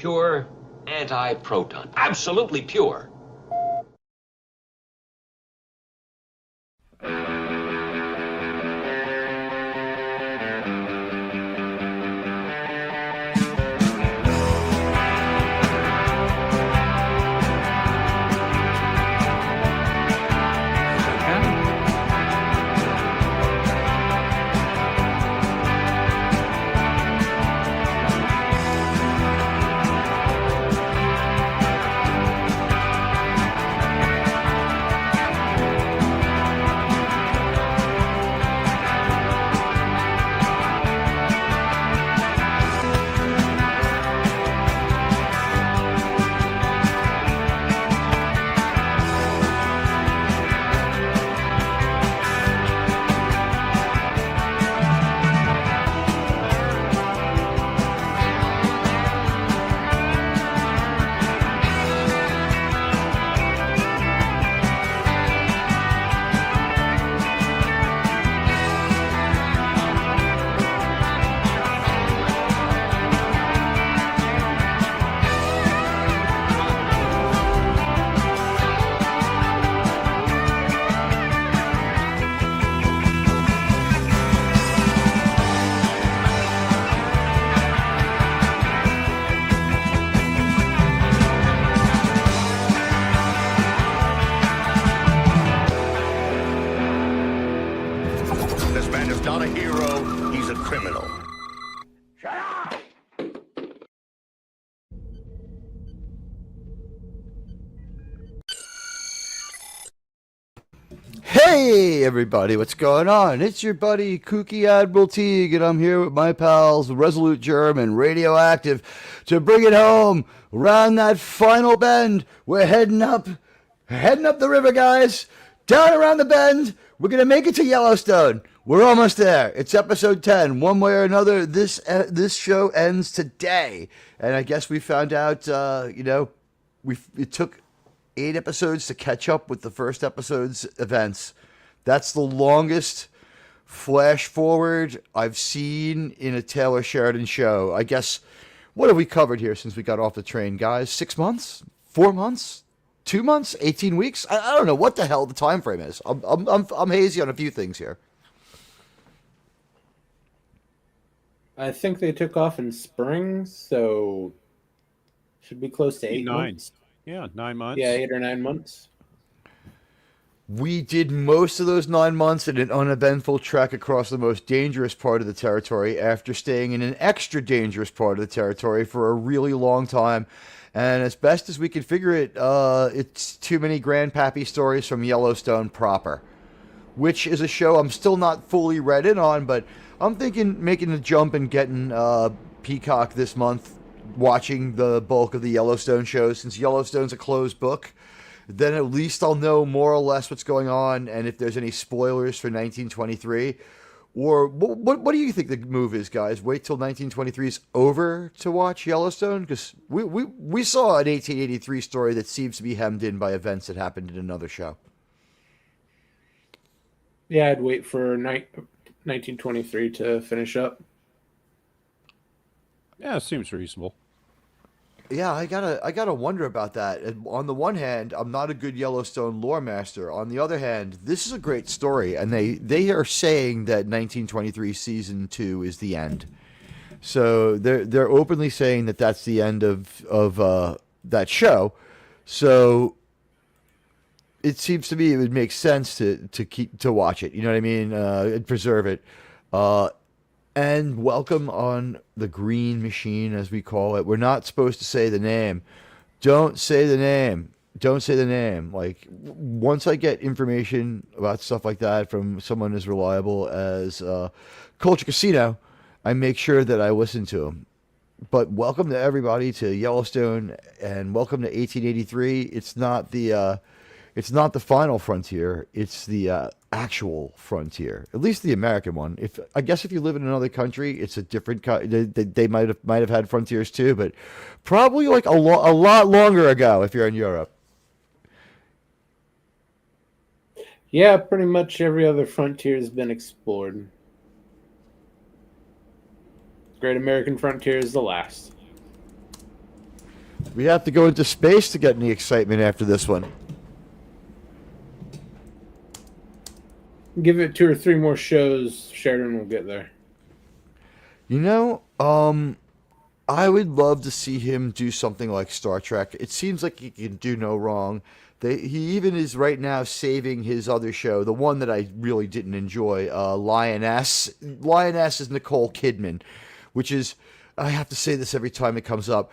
Pure anti-proton. Absolutely pure. This man is not a hero, he's a criminal. Hey everybody, what's going on? It's your buddy Kooky Admiral Teague, and I'm here with my pals Resolute Germ and Radioactive to bring it home around that final bend. We're heading up the river, guys. Down around the bend. We're gonna make it to Yellowstone. We're almost there. It's episode 10. One way or another, this show ends today. And I guess we found out, it took 8 episodes to catch up with the first episode's events. That's the longest flash forward I've seen in a Taylor Sheridan show. I guess, what have we covered here since we got off the train, guys? 6 months? 4 months? 2 months? 18 weeks? I don't know what the hell the time frame is. I'm hazy on a few things here. I think they took off in spring, so should be close to 8 9. months. Yeah, 9 months. Yeah, 8 or 9 months. We did most of those 9 months in an uneventful trek across the most dangerous part of the territory after staying in an extra dangerous part of the territory for a really long time. And as best as we could figure it, it's too many grandpappy stories from Yellowstone proper, which is a show I'm still not fully read in on, but I'm thinking making the jump and getting Peacock this month, watching the bulk of the Yellowstone shows. Since Yellowstone's a closed book, then at least I'll know more or less what's going on and if there's any spoilers for 1923. Or what do you think the move is, guys? Wait till 1923 is over to watch Yellowstone? Because we saw an 1883 story that seems to be hemmed in by events that happened in another show. Yeah, I'd wait for 1923 to finish up. Yeah, it seems reasonable. Yeah, I gotta wonder about that. And on the one hand, I'm not a good Yellowstone lore master. On the other hand, this is a great story, and they are saying that 1923 season 2 is the end. So they're openly saying that that's the end of that show. So it seems to me it would make sense to watch it. You know what I mean? And preserve it. And welcome on the green machine, as we call it. We're not supposed to say the name. Don't say the name. Don't say the name. Like, once I get information about stuff like that from someone as reliable as Culture Casino, I make sure that I listen to them. But welcome to everybody to Yellowstone, and welcome to 1883. It's not the final frontier. It's the actual frontier, at least the American one. I guess if you live in another country, it's a different. They might have had frontiers too, but probably like a lot longer ago if you're in Europe. Yeah, pretty much every other frontier has been explored. Great American Frontier is the last. We have to go into space to get any excitement after this one. Give it 2 or 3 more shows, Sheridan will get there. You know, I would love to see him do something like Star Trek. It seems like he can do no wrong. He even is right now saving his other show, the one that I really didn't enjoy, Lioness. Lioness is Nicole Kidman, which is, I have to say this every time it comes up.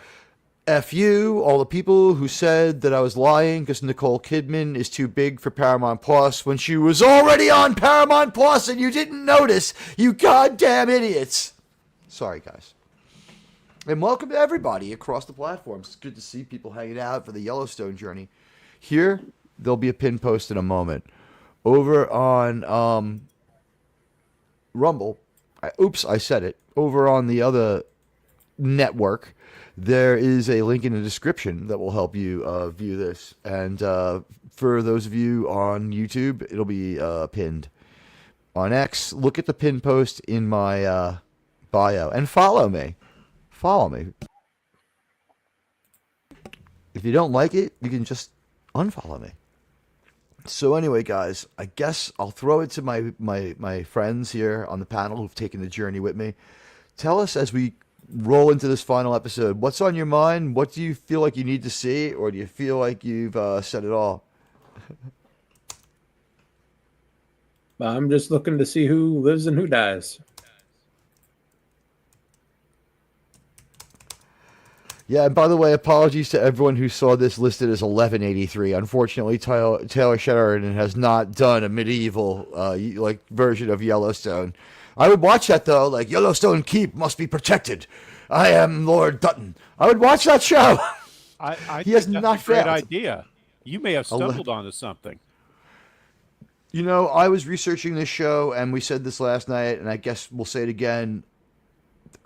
F you, all the people who said that I was lying because Nicole Kidman is too big for Paramount Plus when she was already on Paramount Plus and you didn't notice, you goddamn idiots. Sorry, guys. And welcome to everybody across the platforms. It's good to see people hanging out for the Yellowstone journey. Here, there'll be a pin post in a moment. Over on Rumble, I said it. Over on the other network, there is a link in the description that will help you view this. And for those of you on YouTube, it'll be pinned. On X, look at the pin post in my bio and follow me. Follow me. If you don't like it, you can just unfollow me. So anyway, guys, I guess I'll throw it to my friends here on the panel who've taken the journey with me. Tell us as we roll into this final episode, what's on your mind? What do you feel like you need to see? Or do you feel like you've said it all? I'm just looking to see who lives and who dies. Yeah, and by the way, apologies to everyone who saw this listed as 1183. Unfortunately, Taylor Sheridan has not done a medieval version of Yellowstone. I would watch that, though, like Yellowstone Keep must be protected. I am Lord Dutton. I would watch that show. I He has think not that's a great failed. idea. You may have stumbled onto something. You know, I was researching this show, and we said this last night, and I guess we'll say it again.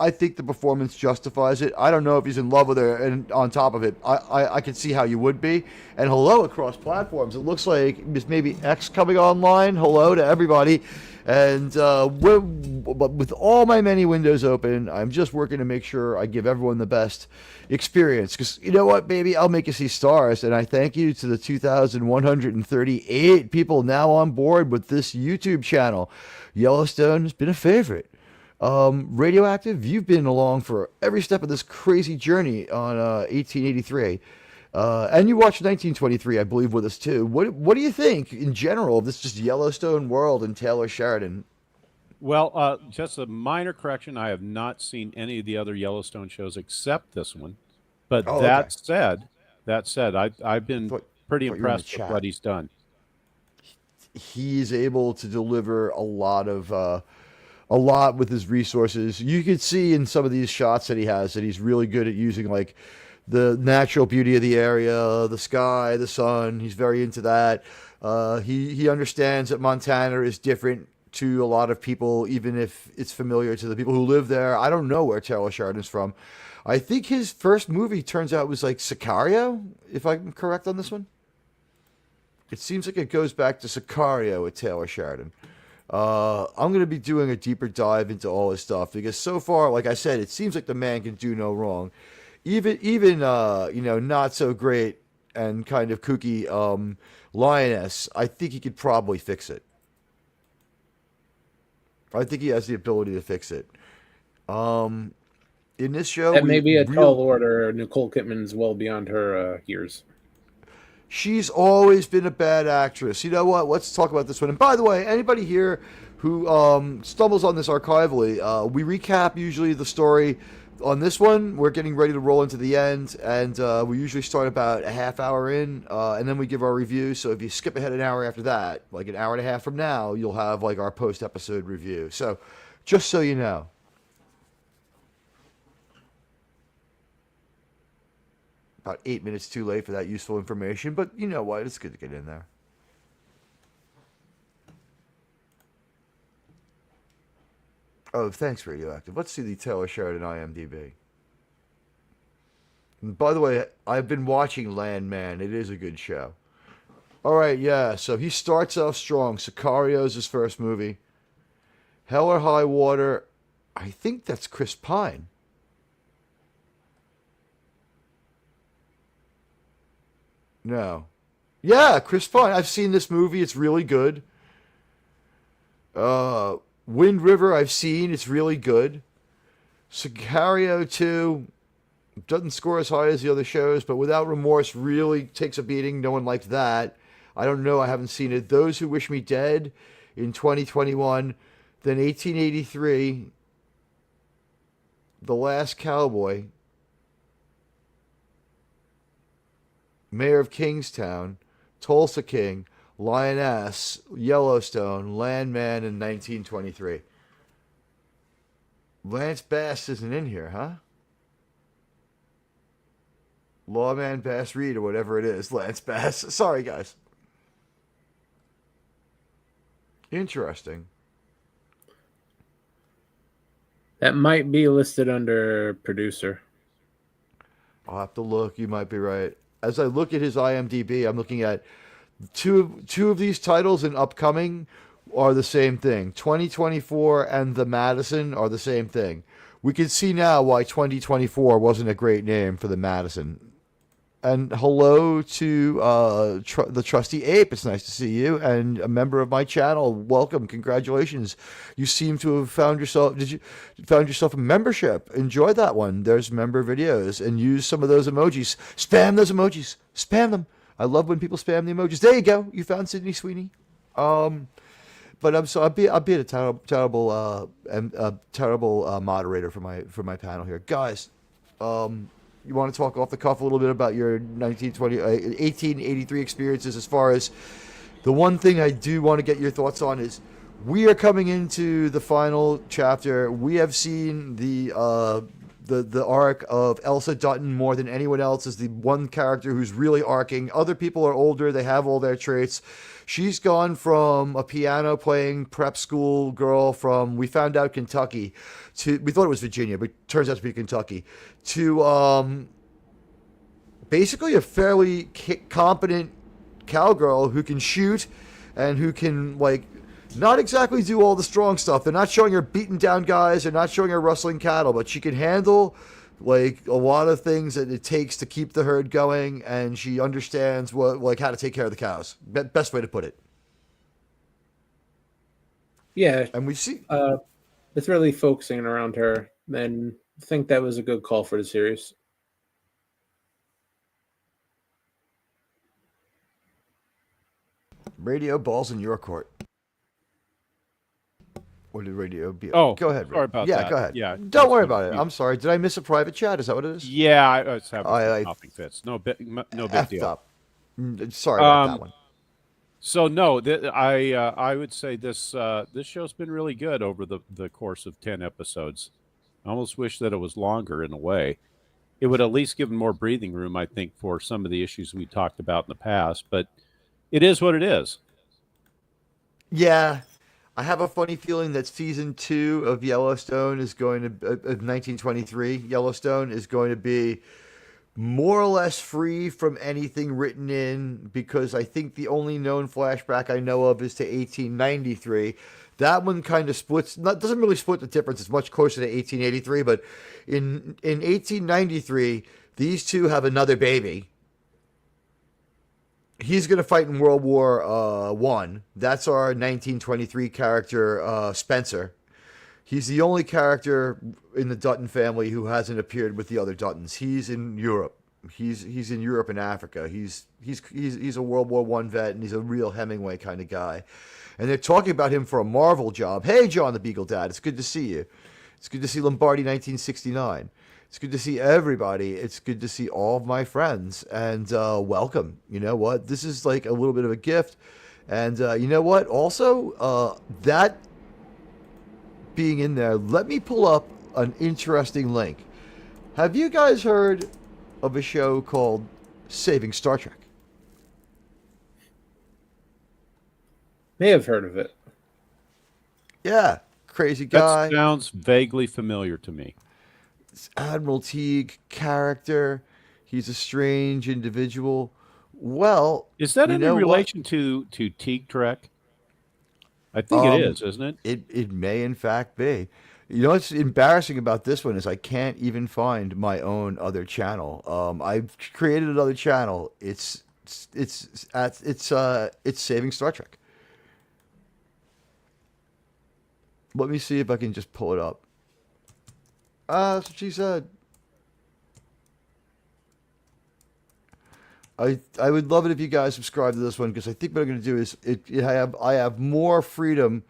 I think the performance justifies it. I don't know if he's in love with her, and on top of it, I can see how you would be. And hello across platforms. It looks like there's maybe X coming online. Hello to everybody. And but with all my many windows open, I'm just working to make sure I give everyone the best experience. Because you know what, baby? I'll make you see stars. And I thank you to the 2,138 people now on board with this YouTube channel. Yellowstone has been a favorite. Radioactive, you've been along for every step of this crazy journey on 1883. And you watched 1923, I believe, with us too. What do you think in general of this just Yellowstone world and Taylor Sheridan? Well, just a minor correction. I have not seen any of the other Yellowstone shows except this one. But that said, I've been pretty impressed with what he's done. He's able to deliver a lot with his resources. You could see in some of these shots that he has that he's really good at using like the natural beauty of the area, the sky, the sun. He's very into that. He understands that Montana is different to a lot of people, even if it's familiar to the people who live there. I don't know where Taylor Sheridan's from. I think his first movie turns out was like Sicario, if I'm correct on this one. It seems like it goes back to Sicario with Taylor Sheridan. I'm going to be doing a deeper dive into all his stuff because so far, like I said, it seems like the man can do no wrong. Even not so great and kind of kooky Lioness, I think he could probably fix it. I think he has the ability to fix it. In this show, That may be a tall order. Nicole Kidman's well beyond her years. She's always been a bad actress. You know what? Let's talk about this one. And by the way, anybody here who stumbles on this archivally, we recap usually the story. On this one, we're getting ready to roll into the end, and we usually start about a half hour in, and then we give our review. So if you skip ahead an hour after that, like an hour and a half from now, you'll have like our post-episode review. So just so you know. About 8 minutes too late for that useful information, but you know what? It's good to get in there. Oh, thanks, Radioactive. Let's see the Taylor Sheridan IMDb. And by the way, I've been watching Landman. It is a good show. All right, yeah, so he starts off strong. Sicario's his first movie. Hell or High Water, I think that's Chris Pine. No. Yeah, Chris Pine. I've seen this movie. It's really good. Wind River, I've seen. It's really good. Sicario 2 doesn't score as high as the other shows, but Without Remorse really takes a beating. No one liked that. I don't know. I haven't seen it. Those Who Wish Me Dead in 2021. Then 1883, The Last Cowboy, Mayor of Kingstown, Tulsa King, Lioness, Yellowstone, Landman, and 1923. Lance Bass isn't in here, huh? Lawman Bass Reed or whatever it is, Lance Bass. Sorry, guys. Interesting. That might be listed under producer. I'll have to look. You might be right. As I look at his IMDb, I'm looking at two of these titles in upcoming are the same thing. 2024 and The Madison are the same thing. We can see now why 2024 wasn't a great name for The Madison. And hello to the Trusty Ape. It's nice to see you. And a member of my channel. Welcome. Congratulations. You seem to have found yourself a membership. Enjoy that one. There's member videos. And use some of those emojis. Spam those emojis. Spam them. I love when people spam the emojis. There you go. You found Sydney Sweeney. But I'll be a terrible moderator for my panel here, guys. You want to talk off the cuff a little bit about your 1883 experiences? As far as the one thing I do want to get your thoughts on is we are coming into the final chapter. We have seen the arc of Elsa Dutton more than anyone else is the one character who's really arcing. Other people are older. They have all their traits. She's gone from a piano playing prep school girl from, we found out, Kentucky, to, we thought it was Virginia, but it turns out to be Kentucky, to basically a fairly competent cowgirl who can shoot and who can, like, not exactly do all the strong stuff. They're not showing her beating down guys. They're not showing her rustling cattle, but she can handle, like, a lot of things that it takes to keep the herd going, and she understands how to take care of the cows. Best way to put it. Yeah, and we see it's really focusing around her, and I think that was a good call for the series. Radio balls in your court. What did radio be? Oh, go ahead. Sorry about that. Yeah, go ahead. Yeah, don't worry about it. I'm sorry. Did I miss a private chat? Is that what it is? Yeah, I was having nothing fits. No big deal. Up. Sorry about that one. So no, I would say this show's been really good over the course of 10 episodes. I almost wish that it was longer in a way. It would at least give more breathing room, I think, for some of the issues we talked about in the past. But it is what it is. Yeah. I have a funny feeling that season 2 of Yellowstone is going to, 1923, Yellowstone is going to be more or less free from anything written in, because I think the only known flashback I know of is to 1893. That one kind of doesn't really split the difference. It's much closer to 1883, but in 1893, these two have another baby. He's going to fight in World War One. That's our 1923 character, Spencer. He's the only character in the Dutton family who hasn't appeared with the other Duttons. He's in Europe. He's in Europe and Africa. He's a World War One vet, and he's a real Hemingway kind of guy. And they're talking about him for a Marvel job. Hey, John the Beagle Dad, it's good to see you. It's good to see Lombardi 1969. It's good to see everybody. It's good to see all of my friends. And welcome. You know what? This is like a little bit of a gift. And you know what? Also, that being in there, let me pull up an interesting link. Have you guys heard of a show called Saving Star Trek? May have heard of it. Yeah. Crazy guy. That sounds vaguely familiar to me. Admiral Teague character. He's a strange individual. Well, is that in relation to Teague Trek? I think it is, isn't it? It may in fact be. You know what's embarrassing about this one is I can't even find my own other channel. I've created another channel. It's it's saving Star Trek. Let me see if I can just pull it up. That's what she said. I would love it if you guys subscribe to this one, because I think what I'm going to do is I have more freedom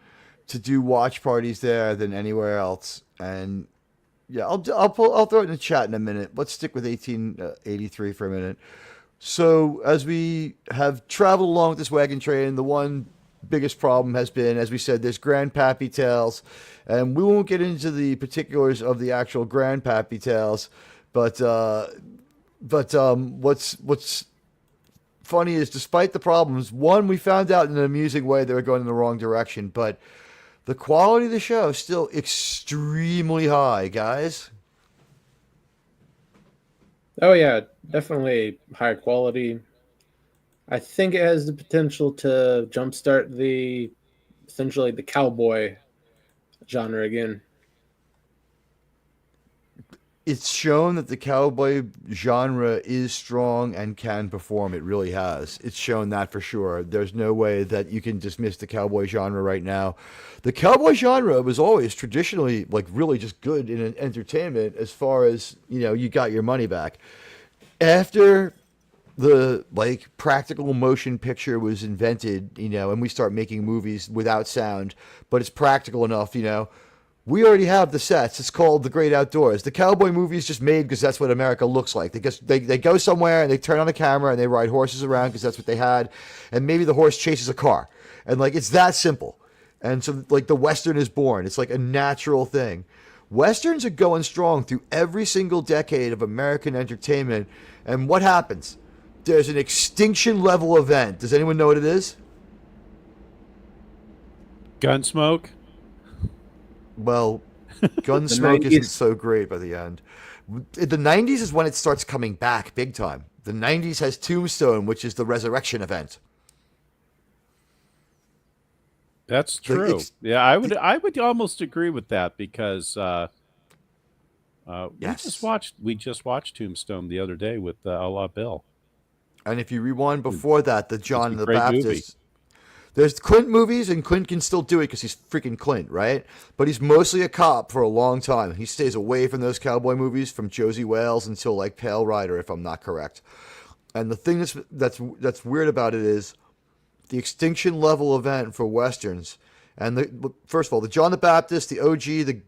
to do watch parties there than anywhere else, and yeah, I'll throw it in the chat in a minute. Let's stick with 1883 for a minute. So as we have traveled along with this wagon train, the one biggest problem has been, as we said, there's grandpappy tales, and we won't get into the particulars of the actual grandpappy tales, but what's funny is, despite the problems, one, we found out in an amusing way they were going in the wrong direction, but the quality of the show is still extremely high, guys. Oh yeah, definitely high quality. I think it has the potential to jumpstart essentially the cowboy genre again. It's shown that the cowboy genre is strong and can perform. It really has. It's shown that for sure. There's no way that you can dismiss the cowboy genre right now. The cowboy genre was always traditionally like really just good in entertainment, as far as, you got your money back. After the practical motion picture was invented, and we start making movies without sound, but it's practical enough, we already have the sets. It's called The Great Outdoors. The cowboy movie is just made because that's what America looks like. They go somewhere and they turn on the camera and they ride horses around because that's what they had. And maybe the horse chases a car. And it's that simple. And so the Western is born. It's like a natural thing. Westerns are going strong through every single decade of American entertainment. And what happens? There's an extinction level event. Does anyone know what it is? Gunsmoke? Well, Gunsmoke isn't so great by the end. The 90s is when it starts coming back big time. The 90s has Tombstone, which is the resurrection event. That's true. Yeah, I would almost agree with that, because yes. we just watched Tombstone the other day with Allah Bill. And if you rewind before that, the John the great Baptist. Movie. There's Clint movies, and Clint can still do it because he's freaking Clint, right? But he's mostly a cop for a long time. He stays away from those cowboy movies from Josie Wales until Pale Rider, if I'm not correct. And the thing that's weird about it is the extinction level event for Westerns. And first of all, the John the Baptist, the OG,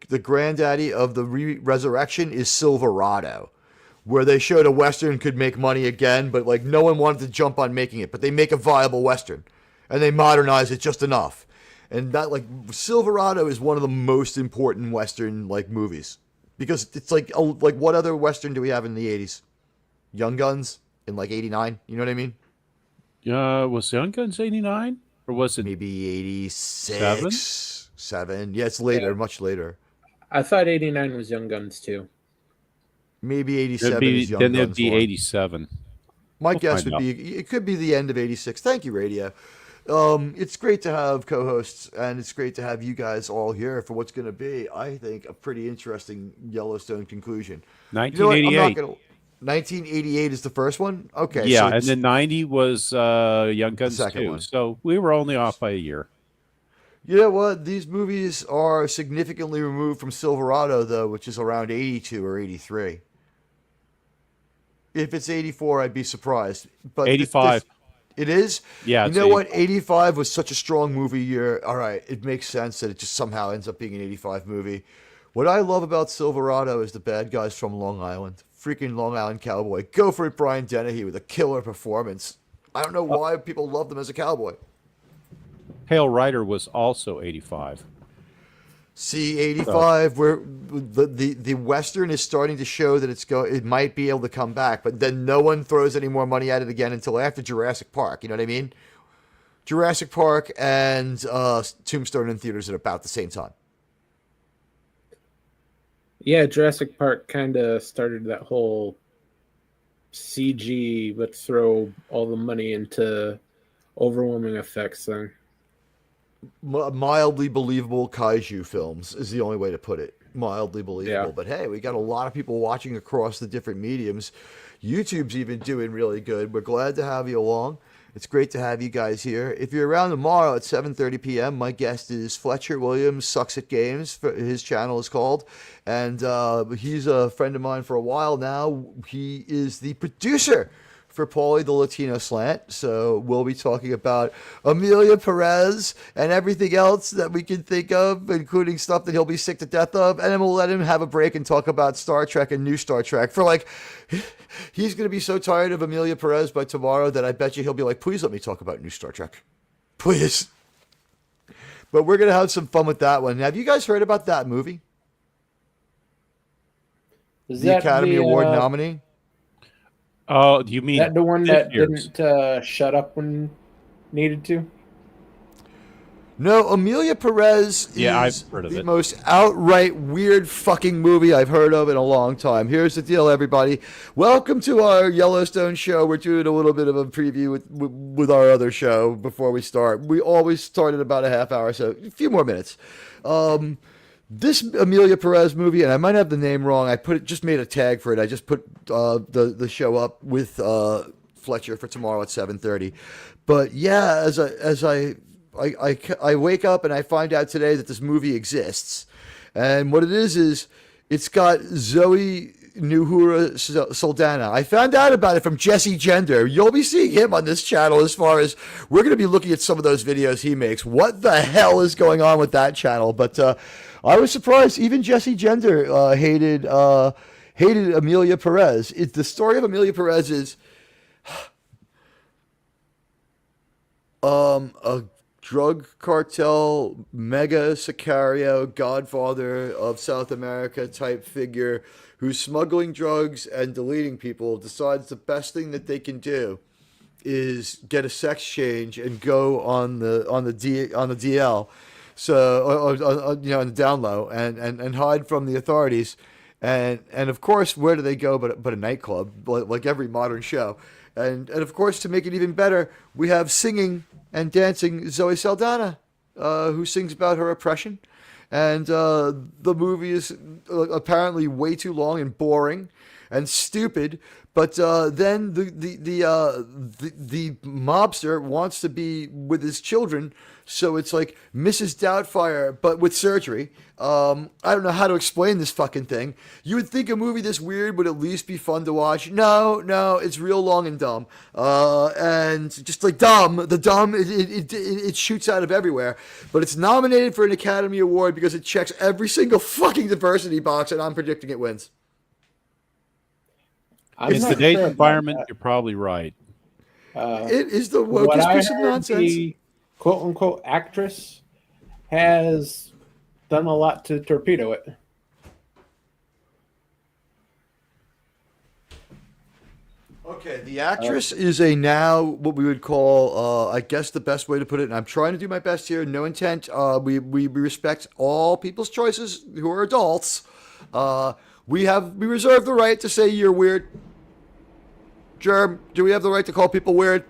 the granddaddy of the resurrection is Silverado, where they showed a Western could make money again, but no one wanted to jump on making it. But they make a viable Western. And they modernize it just enough. And that, Silverado is one of the most important Western, movies. Because it's what other Western do we have in the 80s? Young Guns in, 89? You know what I mean? Was Young Guns 89? Or was it maybe 86? 7? Yeah, it's later, much later. I thought 89 was Young Guns, too. Maybe 87 is Young Guns. Then it'd be 87. My guess would be, it could be the end of 86. Thank you, Radio. It's great to have co-hosts, and it's great to have you guys all here for what's going to be, I think, a pretty interesting Yellowstone conclusion. 1988. 1988 is the first one? Okay. Yeah, and then 90 was Young Guns 2. One. So we were only off by a year. You know what? These movies are significantly removed from Silverado, though, which is around 82 or 83. If it's 84, I'd be surprised. But 85. It is? Yeah. You know what? 85 was such a strong movie year. All right. It makes sense that it just somehow ends up being an 85 movie. What I love about Silverado is the bad guys from Long Island. Freaking Long Island Cowboy. Go for it, Brian Dennehy, with a killer performance. I don't know why people love them as a cowboy. Pale Rider was also 85. See, 85, where the Western is starting to show that it might be able to come back, but then no one throws any more money at it again until after Jurassic Park. You know what I mean? Jurassic Park and Tombstone in theaters at about the same time. Yeah, Jurassic Park kind of started that whole CG, let's throw all the money into overwhelming effects thing. Mildly believable kaiju films is the only way to put it. Mildly believable. Yeah. But hey, we got a lot of people watching across the different mediums. YouTube's even doing really good. We're glad to have you along. It's great to have you guys here. If you're around tomorrow at 7:30 p.m., my guest is Fletcher Williams, Sucks at Games. His channel is called. And he's a friend of mine for a while now. He is the producer for Paulie the Latino Slant. So we'll be talking about Amelia Perez and everything else that we can think of, including stuff that he'll be sick to death of. And then we'll let him have a break and talk about Star Trek and new Star Trek for like... He's going to be so tired of Amelia Perez by tomorrow that I bet you he'll be like, please let me talk about new Star Trek. Please. But we're going to have some fun with that one. Have you guys heard about that movie? The Academy Award nominee? Oh, do you mean that the one that didn't shut up when needed to? No, Amelia Perez is I've heard of the it. most outright weird fucking movie I've heard of in a long time. Here's the deal, everybody. Welcome to our Yellowstone show. We're doing a little bit of a preview with our other show before we start. We always start at about a half hour, so a few more minutes. This Amelia Perez movie, and I might have the name wrong. I just made a tag for it. I just put the show up with Fletcher for tomorrow at 7:30. But yeah, as I wake up and I find out today that this movie exists. And what it is it's got Zoe Nuhura Saldana. I found out about it from Jesse Gender. You'll be seeing him on this channel as far as we're going to be looking at some of those videos he makes. What the hell is going on with that channel? But I was surprised. Even Jesse Gender hated Amelia Perez. The story of Amelia Perez is a drug cartel, mega sicario, godfather of South America type figure who's smuggling drugs and deleting people, decides the best thing that they can do is get a sex change and go on the DL, so on the down low and hide from the authorities, and of course where do they go but a nightclub, like every modern show. And of course, to make it even better, we have singing and dancing Zoe Saldana, who sings about her oppression. And the movie is apparently way too long and boring and stupid. But then the mobster wants to be with his children, so it's like Mrs. Doubtfire, but with surgery. I don't know how to explain this fucking thing. You would think a movie this weird would at least be fun to watch. No, it's real long and dumb. And just like dumb, it shoots out of everywhere. But it's nominated for an Academy Award because it checks every single fucking diversity box, and I'm predicting it wins. It's today's environment. You're probably right. It is the wokest piece of nonsense. The quote-unquote actress has done a lot to torpedo it. Okay, the actress is a now what we would call, I guess the best way to put it, and I'm trying to do my best here, no intent. We respect all people's choices who are adults. We reserve the right to say you're weird. Germ, do we have the right to call people weird?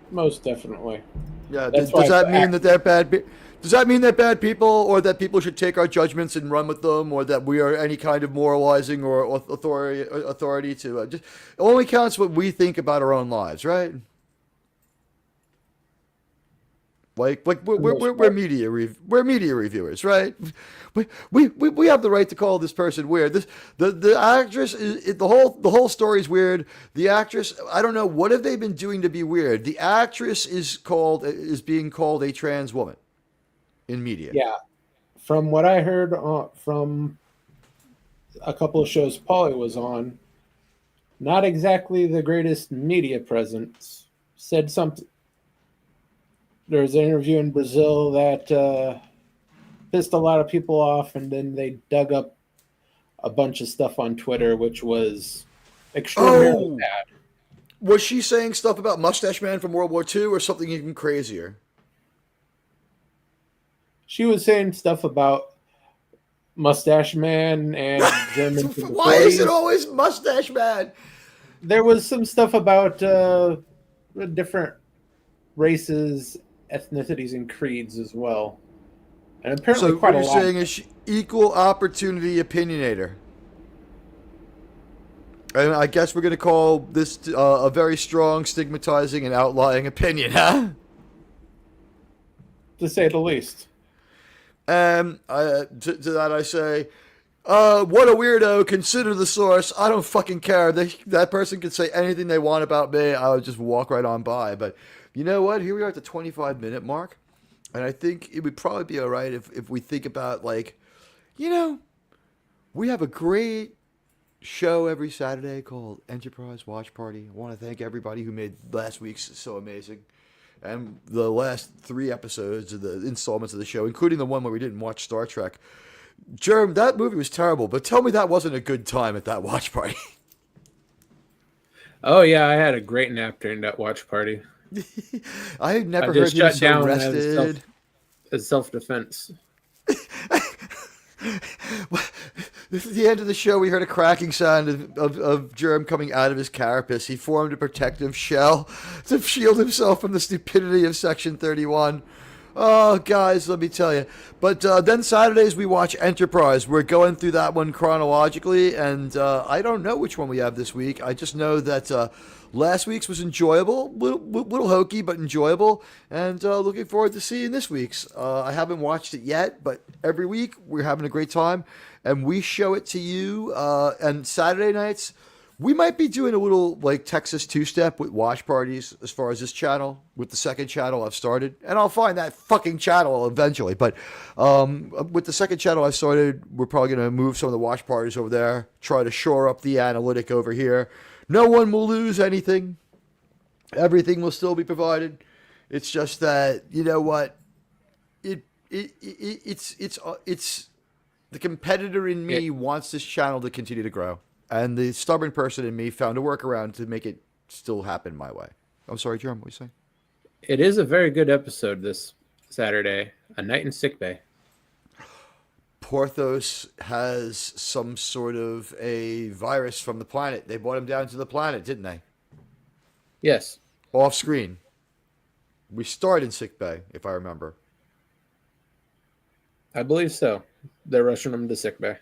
Most definitely. Yeah. Does that mean that they're bad? Does that mean they're bad people, or that people should take our judgments and run with them, or that we are any kind of moralizing or authority to? It only counts what we think about our own lives, right? Like we're media reviewers, right? We have the right to call this person weird. The actress the whole story is weird. The actress, I don't know what have they been doing to be weird. The actress is being called a trans woman in media. Yeah, from what I heard from a couple of shows Paulie was on, not exactly the greatest media presence. Said something. There was an interview in Brazil that pissed a lot of people off, and then they dug up a bunch of stuff on Twitter, which was extraordinarily bad. Was she saying stuff about Mustache Man from World War II or something even crazier? She was saying stuff about Mustache Man and German. Why is it always Mustache Man? There was some stuff about different races, ethnicities, and creeds as well. And apparently so quite what a you're lot. saying is equal opportunity opinionator. And I guess we're going to call this a very strong, stigmatizing, and outlying opinion, huh? To say the least. And to that I say, what a weirdo, consider the source. I don't fucking care. That person can say anything they want about me. I would just walk right on by. But you know what? Here we are at the 25-minute mark. And I think it would probably be all right if we think about, like, we have a great show every Saturday called Enterprise Watch Party. I want to thank everybody who made last week's so amazing. And the last 3 episodes of the installments of the show, including the one where we didn't watch Star Trek. Jerm, that movie was terrible, but tell me that wasn't a good time at that watch party. Oh, yeah, I had a great nap during that watch party. I had never heard him so rested. As self-defense. This is the end of the show. We heard a cracking sound of Jerm coming out of his carapace. He formed a protective shell to shield himself from the stupidity of Section 31. Oh, guys, let me tell you. But then Saturdays we watch Enterprise. We're going through that one chronologically, and I don't know which one we have this week. I just know that last week's was enjoyable, little hokey, but enjoyable, and looking forward to seeing this week's. I haven't watched it yet, but every week we're having a great time, and we show it to you. And Saturday nights, we might be doing a little like Texas two-step with watch parties as far as this channel. With the second channel I've started, and I'll find that fucking channel eventually. But with the second channel I've started, we're probably going to move some of the watch parties over there, try to shore up the analytic over here. No one will lose anything. Everything will still be provided. It's just that, you know what? It's the competitor in me wants this channel to continue to grow. And the stubborn person in me found a workaround to make it still happen my way. I'm sorry, Jerome, what are you saying? It is a very good episode this Saturday. A Night in Sickbay. Porthos has some sort of a virus from the planet. They brought him down to the planet, didn't they? Yes. Off screen. We start in sickbay, if I remember. I believe so. They're rushing him to sickbay.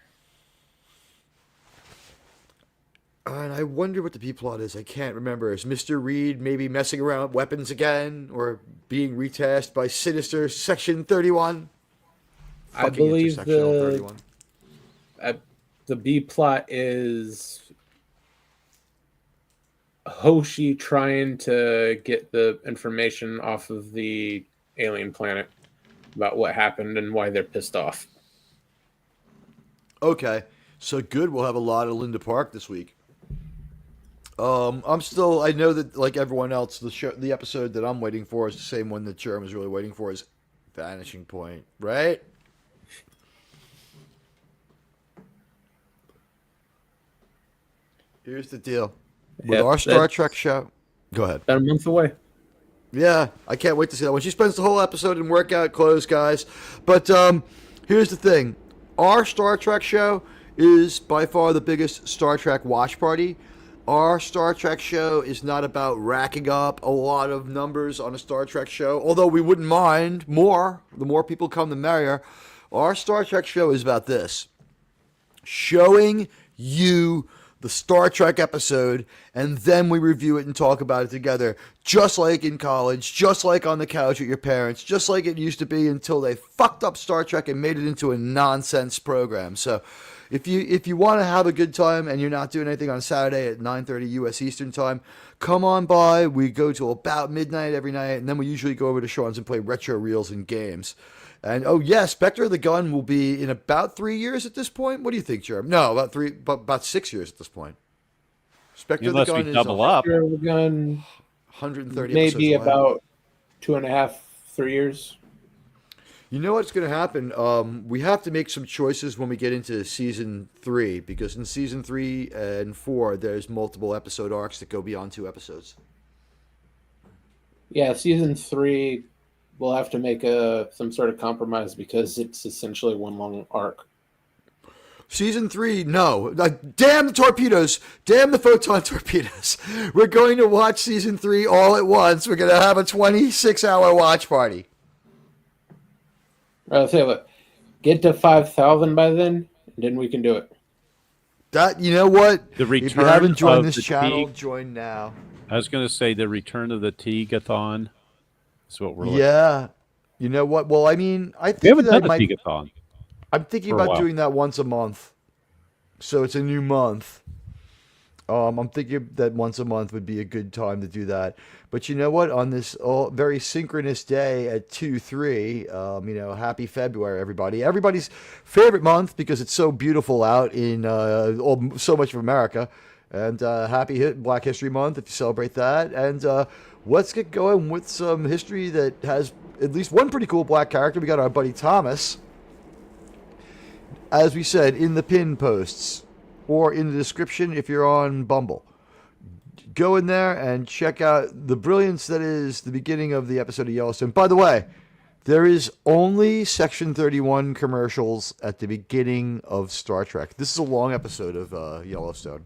And I wonder what the B-plot is. I can't remember. Is Mr. Reed maybe messing around with weapons again? Or being retasked by sinister Section 31? I believe the B-plot is Hoshi trying to get the information off of the alien planet about what happened and why they're pissed off. Okay. So good. We'll have a lot of Linda Park this week. I know that like everyone else, the episode that I'm waiting for is the same one that Jerem is really waiting for, is Vanishing Point, right? Here's the deal. With our Star Trek show, go ahead. About a month away. Yeah, I can't wait to see that one. She spends the whole episode in workout clothes, guys. But here's the thing. Our Star Trek show is by far the biggest Star Trek watch party. Our Star Trek show is not about racking up a lot of numbers on a Star Trek show, although we wouldn't mind more. The more people come, the merrier. Our Star Trek show is about this. Showing you the Star Trek episode, and then we review it and talk about it together, just like in college, just like on the couch with your parents, just like it used to be until they fucked up Star Trek and made it into a nonsense program. So if you want to have a good time and you're not doing anything on Saturday at 9:30 U.S. Eastern Time, come on by. We go till about midnight every night, and then we usually go over to Sean's and play retro reels and games. And, oh, yeah, Spectre of the Gun will be in about 3 years at this point. What do you think, Jeremy? No, about 6 years at this point. Spectre Unless of the Gun we double up. Spectre of the Gun, 130 maybe episodes about 2.5, 3 years. You know what's going to happen? We have to make some choices when we get into season 3, because in season 3 and 4, there's multiple episode arcs that go beyond 2 episodes. Yeah, season 3, we'll have to make some sort of compromise because it's essentially one long arc. Season 3, no. Damn the torpedoes. Damn the photon torpedoes. We're going to watch season 3 all at once. We're going to have a 26-hour watch party. I'll tell you what, get to 5,000 by then, and then we can do it. That, you know what? The return if you haven't joined of this the channel, Teague, join now. I was going to say the return of the Teague-a-thon. That's what we're looking. Yeah. You know what? Well, I mean, I We think haven't that done a might. Teague-a-thon I'm thinking for a about while. doing that once a month. So it's a new month. I'm thinking that once a month would be a good time to do that. But you know what? On this very synchronous day at 2/3, happy February, everybody. Everybody's favorite month because it's so beautiful out in so much of America. And happy Black History Month if you celebrate that. And let's get going with some history that has at least one pretty cool black character. We got our buddy Thomas. As we said, in the pin posts or in the description if you're on Bumble. Go in there and check out the brilliance that is the beginning of the episode of Yellowstone. By the way, there is only Section 31 commercials at the beginning of Star Trek. This is a long episode of Yellowstone.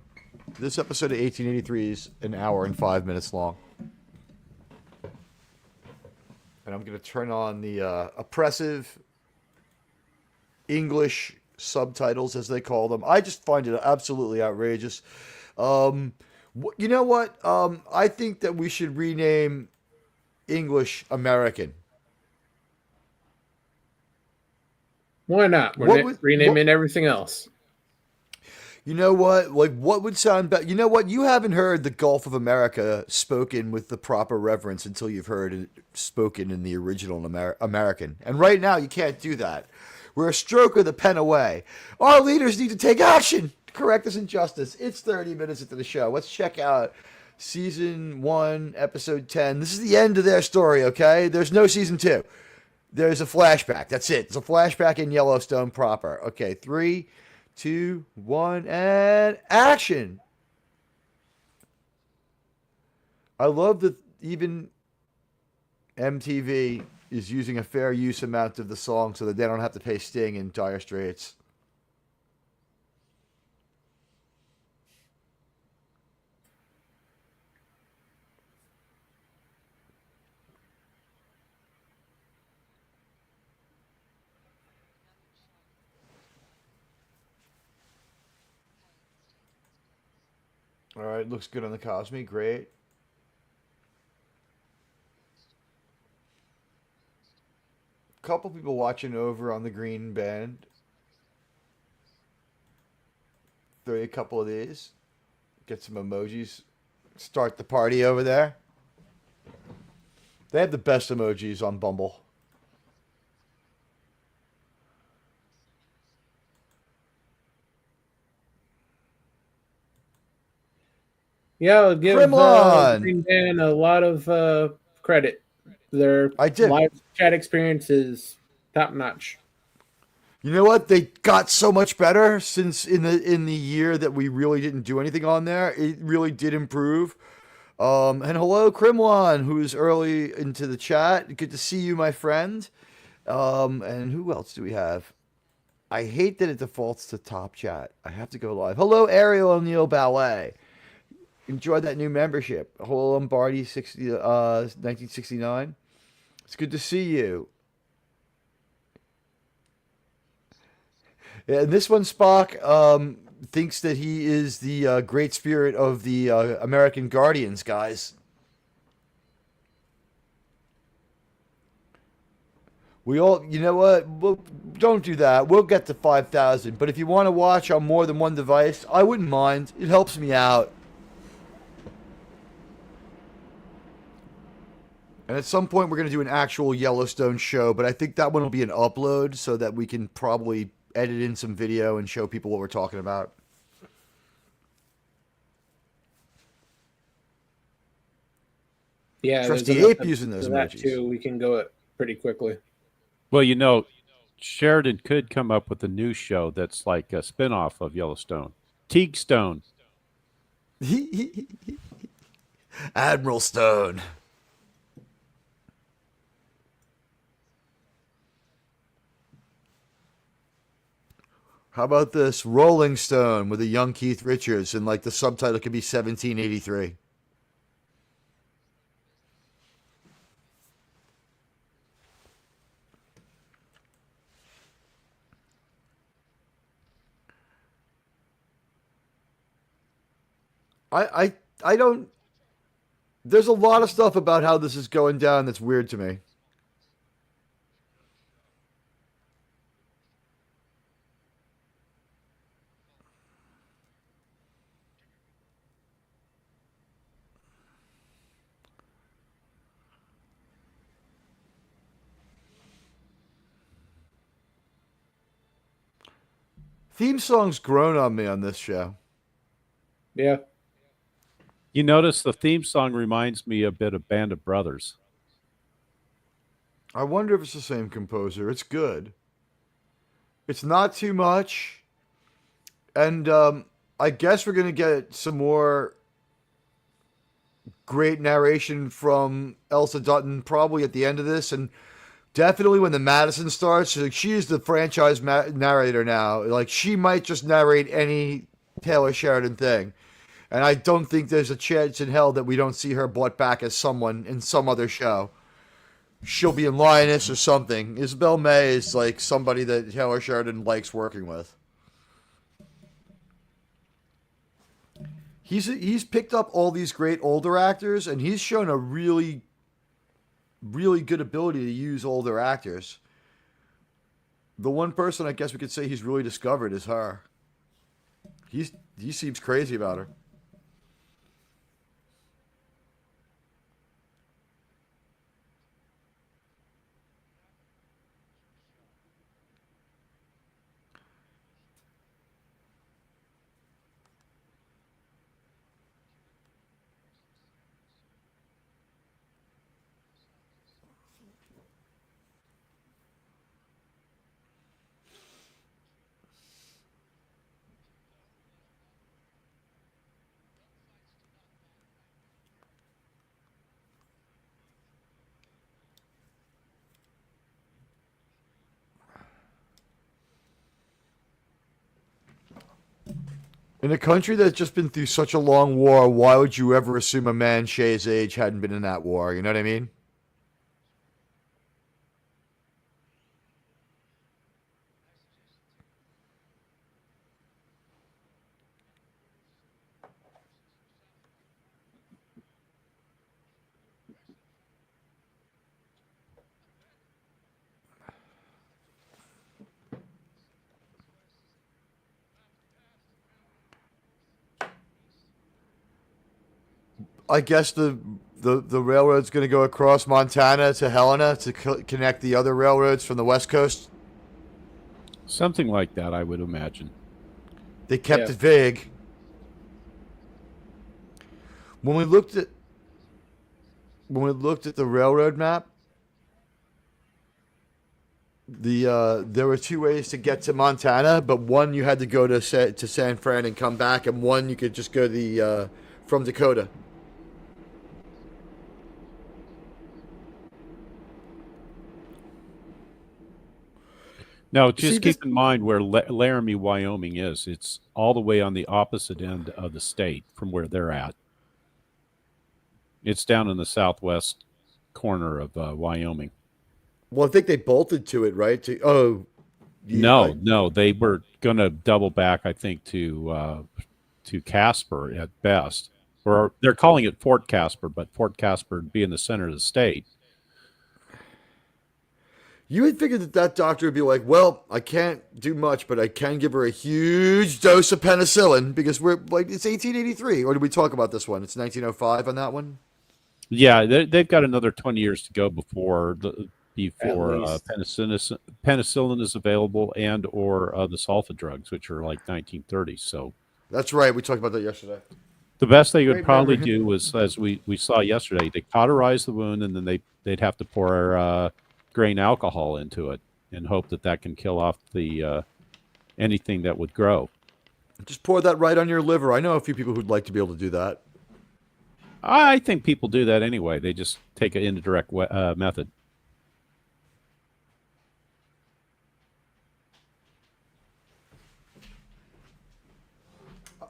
This episode of 1883 is an hour and 5 minutes long. And I'm going to turn on the oppressive English subtitles, as they call them. I just find it absolutely outrageous. You know what? I think that we should rename English American. Why not? We're renaming everything else. You know what? Like, what would sound better? You know what? You haven't heard the Gulf of America spoken with the proper reverence until you've heard it spoken in the original American. And right now, you can't do that. We're a stroke of the pen away. Our leaders need to take action to correct this injustice. It's 30 minutes into the show. Let's check out Season 1, Episode 10. This is the end of their story, okay? There's no Season 2. There's a flashback. That's it. It's a flashback in Yellowstone proper. Okay, 3, 2, 1, and action. I love that even MTV is using a fair use amount of the song so that they don't have to pay Sting in Dire Straits. All right, looks good on the Cosme. Great. Couple people watching over on the green band. Throw you a couple of these. Get some emojis. Start the party over there. They have the best emojis on Bumble. Yeah, I'll give Green Band a lot of credit. Their live chat experience is top notch. You know what? They got so much better since in the year that we really didn't do anything on there. It really did improve. And hello, Crimlon, who's early into the chat. Good to see you, my friend. And who else do we have? I hate that it defaults to top chat. I have to go live. Hello, Ariel O'Neill Ballet. Enjoy that new membership. Hello, Lombardi 1969. It's good to see you. Yeah, and this one, Spock thinks that he is the great spirit of the American Guardians, guys. We all, you know what? Don't do that. We'll get to 5,000. But if you want to watch on more than one device, I wouldn't mind. It helps me out. And at some point, we're going to do an actual Yellowstone show, but I think that one will be an upload so that we can probably edit in some video and show people what we're talking about. Yeah, Trusty Ape using those emojis. Too, we can go it pretty quickly. Well, you know, Sheridan could come up with a new show that's like a spinoff of Yellowstone. Teague Stone. Admiral Stone. How about this? Rolling Stone with a young Keith Richards, and like the subtitle could be 1783. I don't. There's a lot of stuff about how this is going down that's weird to me. Theme song's grown on me on this show. Yeah. You notice the theme song reminds me a bit of Band of Brothers. I wonder if it's the same composer. It's good. It's not too much. And I guess we're going to get some more great narration from Elsa Dutton probably at the end of this. And definitely when the Madison starts, like, she is the franchise narrator now. Like, she might just narrate any Taylor Sheridan thing. And I don't think there's a chance in hell that we don't see her brought back as someone in some other show. She'll be in Lioness or something. Isabel May is like somebody that Taylor Sheridan likes working with. He's picked up all these great older actors, and he's shown a really, really good ability to use older actors. The one person I guess we could say he's really discovered is her. He seems crazy about her. In a country that's just been through such a long war, why would you ever assume a man Shay's age hadn't been in that war? You know what I mean? I guess the railroad's going to go across Montana to Helena to connect the other railroads from the West Coast. Something like that, I would imagine. They kept it vague. When we looked at the railroad map, there were two ways to get to Montana, but one you had to go to San Fran and come back, and one you could just go from Dakota. Now, just keep in mind where Laramie, Wyoming is. It's all the way on the opposite end of the state from where they're at. It's down in the southwest corner of Wyoming. Well, I think they bolted to it, right? No, they were going to double back, I think, to Casper at best. Or they're calling it Fort Casper, but Fort Casper being the center of the state. You would figure that doctor would be like, well, I can't do much, but I can give her a huge dose of penicillin because we're like, it's 1883. Or did we talk about this one? It's 1905 on that one? Yeah, they've got another 20 years to go before penicillin is available and or the sulfa drugs, which are like 1930s. So that's right. We talked about that yesterday. The best they would probably do was, as we saw yesterday, they cauterize the wound and then they'd have to pour grain alcohol into it and hope that can kill off the anything that would grow. Just pour that right on your liver. I know a few people who'd like to be able to do that. I think people do that anyway. They just take an indirect method.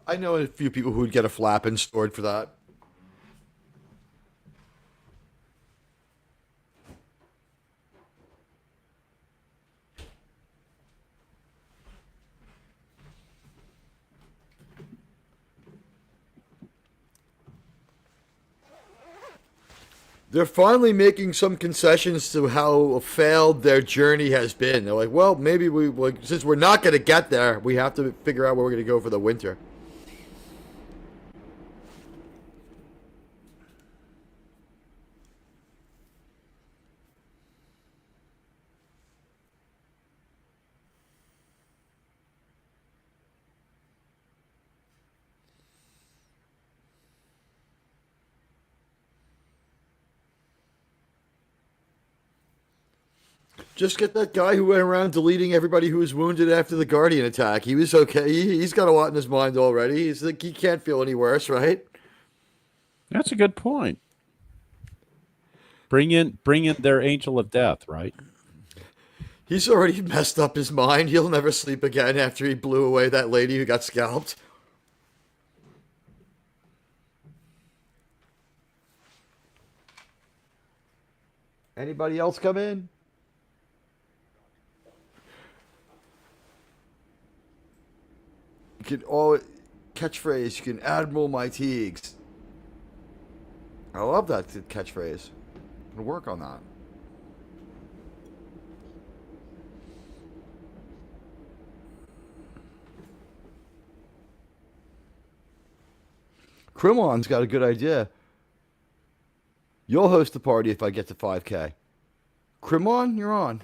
I know a few people who would get a flappin' stored for that. They're finally making some concessions to how failed their journey has been. They're like, well, maybe since we're not going to get there, we have to figure out where we're going to go for the winter. Just get that guy who went around deleting everybody who was wounded after the Guardian attack. He was okay. He's got a lot in his mind already. He's like, he can't feel any worse, right? That's a good point. Bring in their angel of death, right? He's already messed up his mind. He'll never sleep again after he blew away that lady who got scalped. Anybody else come in? You can catchphrase. You can Admiral my Teagues. I love that catchphrase. I'm gonna work on that. Krimlon's got a good idea. You'll host the party if I get to 5K. Krimlon, you're on.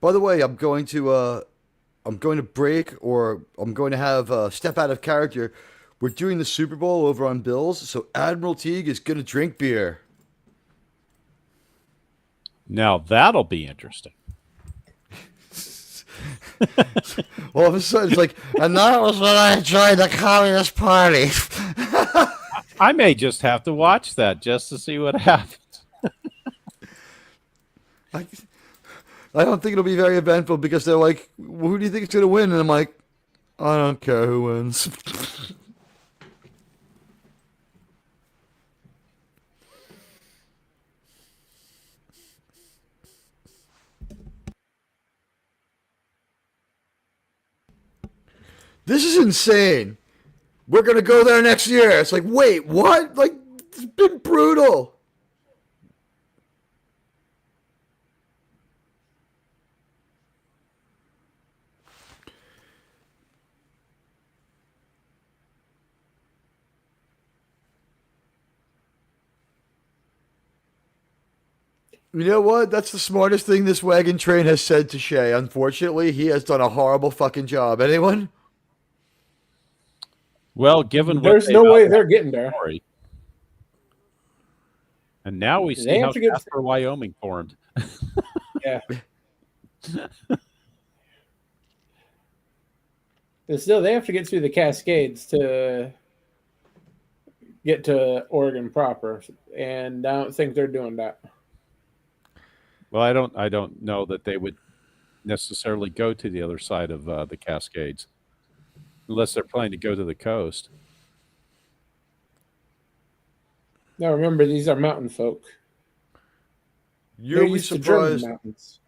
By the way, I'm going to break, or I'm going to have step out of character. We're doing the Super Bowl over on Bills, so Admiral Teague is going to drink beer. Now that'll be interesting. All of a sudden, it's like, and that was when I joined the Communist Party. I may just have to watch that just to see what happens. I don't think it'll be very eventful because they're like, well, who do you think is going to win? And I'm like, I don't care who wins. This is insane. We're going to go there next year. It's like, wait, what? Like, it's been brutal. You know what? That's the smartest thing this wagon train has said to Shay. Unfortunately, he has done a horrible fucking job. Anyone? Well, given there's no way they're getting there. Story, and now we see how Casper, Wyoming formed. Yeah. But still, they have to get through the Cascades to get to Oregon proper, and I don't think they're doing that. Well, I don't know that they would necessarily go to the other side of the Cascades, unless they're planning to go to the coast. Now remember, these are mountain folk. You'll be surprised. Mountains.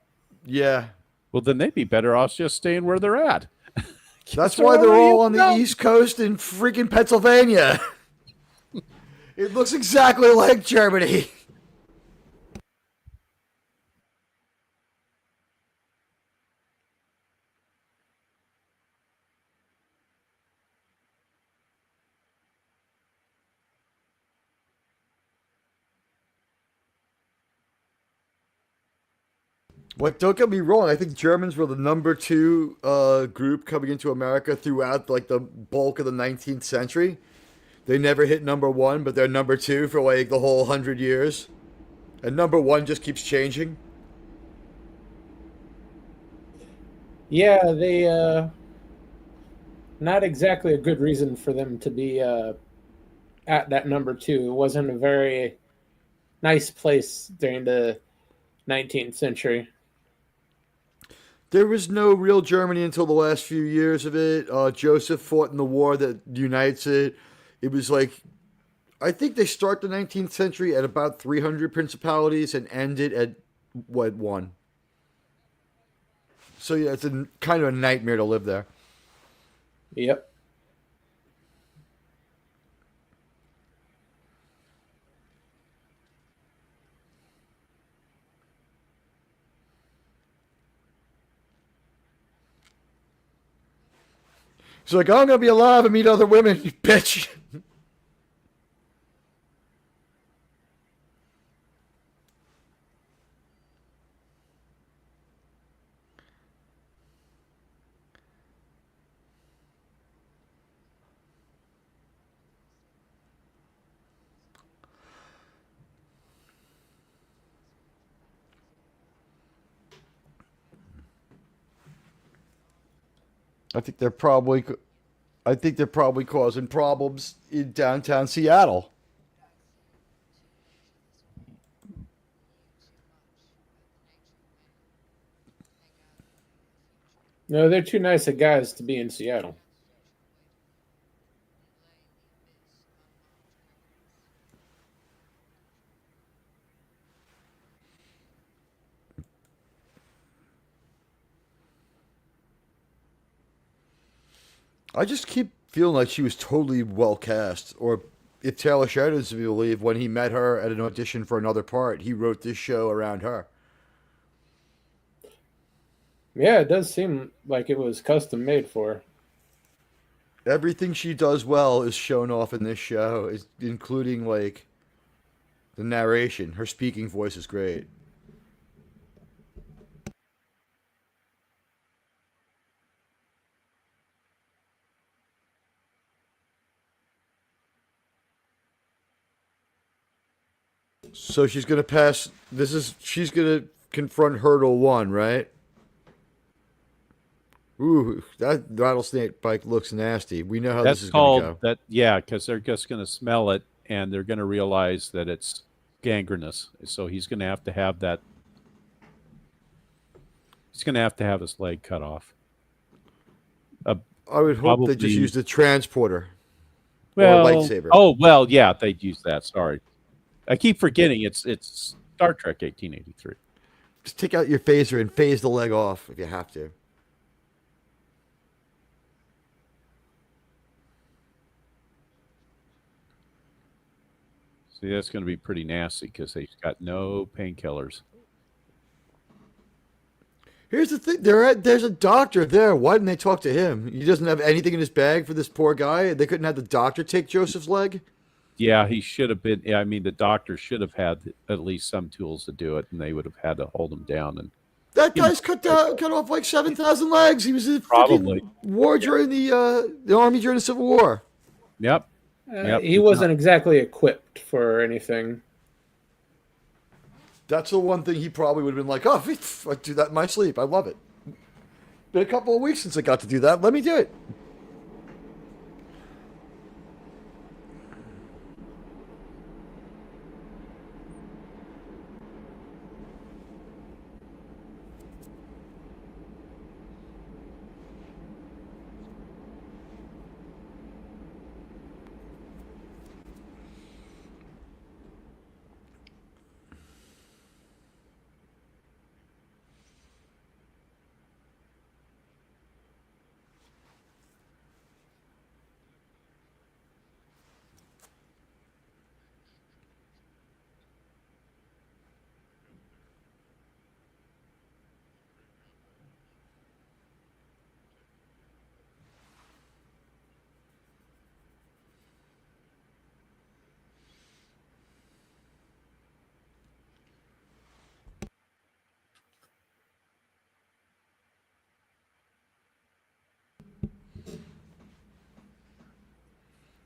Yeah. Well, then they'd be better off just staying where they're at. That's why they're all on the East Coast in freaking Pennsylvania. It looks exactly like Germany. What? Don't get me wrong. I think Germans were the number 2 group coming into America throughout like the bulk of the 19th century. They never hit number 1, but they're number 2 for like the whole 100 years, and number 1 just keeps changing. Yeah, they not exactly a good reason for them to be at that number 2. It wasn't a very nice place during the 19th century. There was no real Germany until the last few years of it. Joseph fought in the war that unites it. It was like, I think they start the 19th century at about 300 principalities and end it at, 1? So yeah, it's kind of a nightmare to live there. Yep. He's like, I'm gonna be alive and meet other women, you bitch. I think they're probably causing problems in downtown Seattle. No, they're too nice of guys to be in Seattle. I just keep feeling like she was totally well cast. Or if Taylor Sheridan's to be believed, when he met her at an audition for another part, he wrote this show around her. Yeah, it does seem like it was custom made for her. Everything she does well is shown off in this show, including like the narration. Her speaking voice is great. So she's gonna pass. She's gonna confront Hurdle 1, right? Ooh, that rattlesnake bite looks nasty. We know how That's this is called gonna go. that. Yeah, because they're just going to smell it and they're going to realize that it's gangrenous. So he's going to have that. He's going to have his leg cut off. I would hope they just used a transporter. Well, or a lightsaber. Oh well, yeah, they'd use that. Sorry, I keep forgetting it's Star Trek 1883. Just take out your phaser and phase the leg off if you have to. See, that's going to be pretty nasty because they've got no painkillers. Here's the thing: there's a doctor there. Why didn't they talk to him? He doesn't have anything in his bag for this poor guy. They couldn't have the doctor take Joseph's leg. Yeah, he should have been. I mean, the doctor should have had at least some tools to do it, and they would have had to hold him down. And that guy's cut off like 7,000 legs. He was in probably war during the army during the Civil War. Yep. He wasn't exactly equipped for anything. That's the one thing he probably would have been like, oh, I do that in my sleep. I love it. Been a couple of weeks since I got to do that. Let me do it.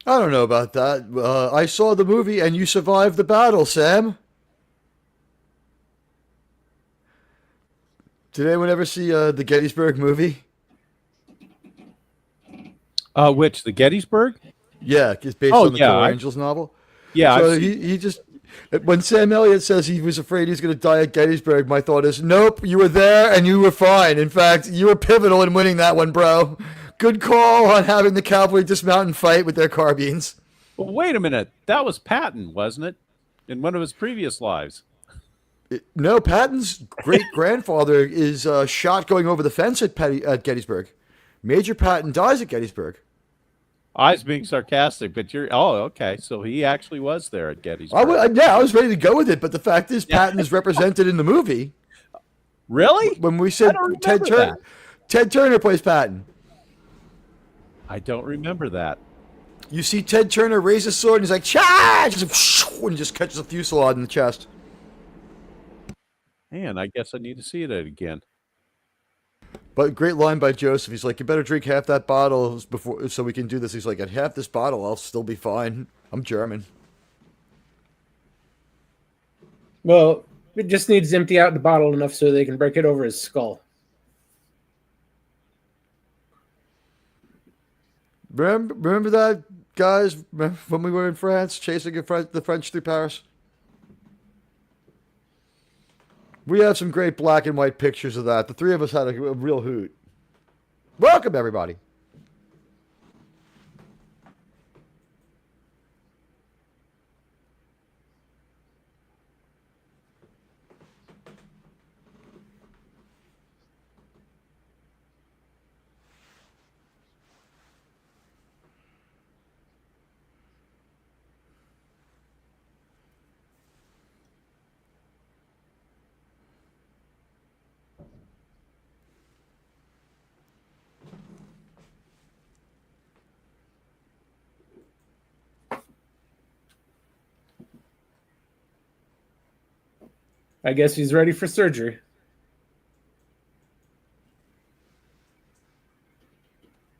I don't know about that. I saw the movie and you survived the battle, Sam. Did anyone ever see the Gettysburg movie? Which, the Gettysburg? Yeah, it's based on the Killer Angels novel. Yeah. So he just, when Sam Elliott says he was afraid he's going to die at Gettysburg, my thought is, nope, you were there and you were fine. In fact, you were pivotal in winning that one, bro. Good call on having the cavalry dismount and fight with their carbines. Well, wait a minute. That was Patton, wasn't it? In one of his previous lives. No, Patton's great-grandfather is shot going over the fence at Gettysburg Major Patton dies at Gettysburg. I was being sarcastic, but you're... Oh, okay. So he actually was there at Gettysburg. I was ready to go with it, but the fact is Patton is represented in the movie. Really? When we said Ted Turner plays Patton. I don't remember that. You see Ted Turner raise his sword and he's like, charge! And just catches a fusillade in the chest. Man, I guess I need to see that again. But great line by Joseph. He's like, you better drink half that bottle before so we can do this. He's like, at half this bottle, I'll still be fine. I'm German. Well, it just needs to empty out the bottle enough so they can break it over his skull. Remember that, guys, when we were in France, chasing the French through Paris? We have some great black and white pictures of that. The three of us had a real hoot. Welcome, everybody. I guess he's ready for surgery.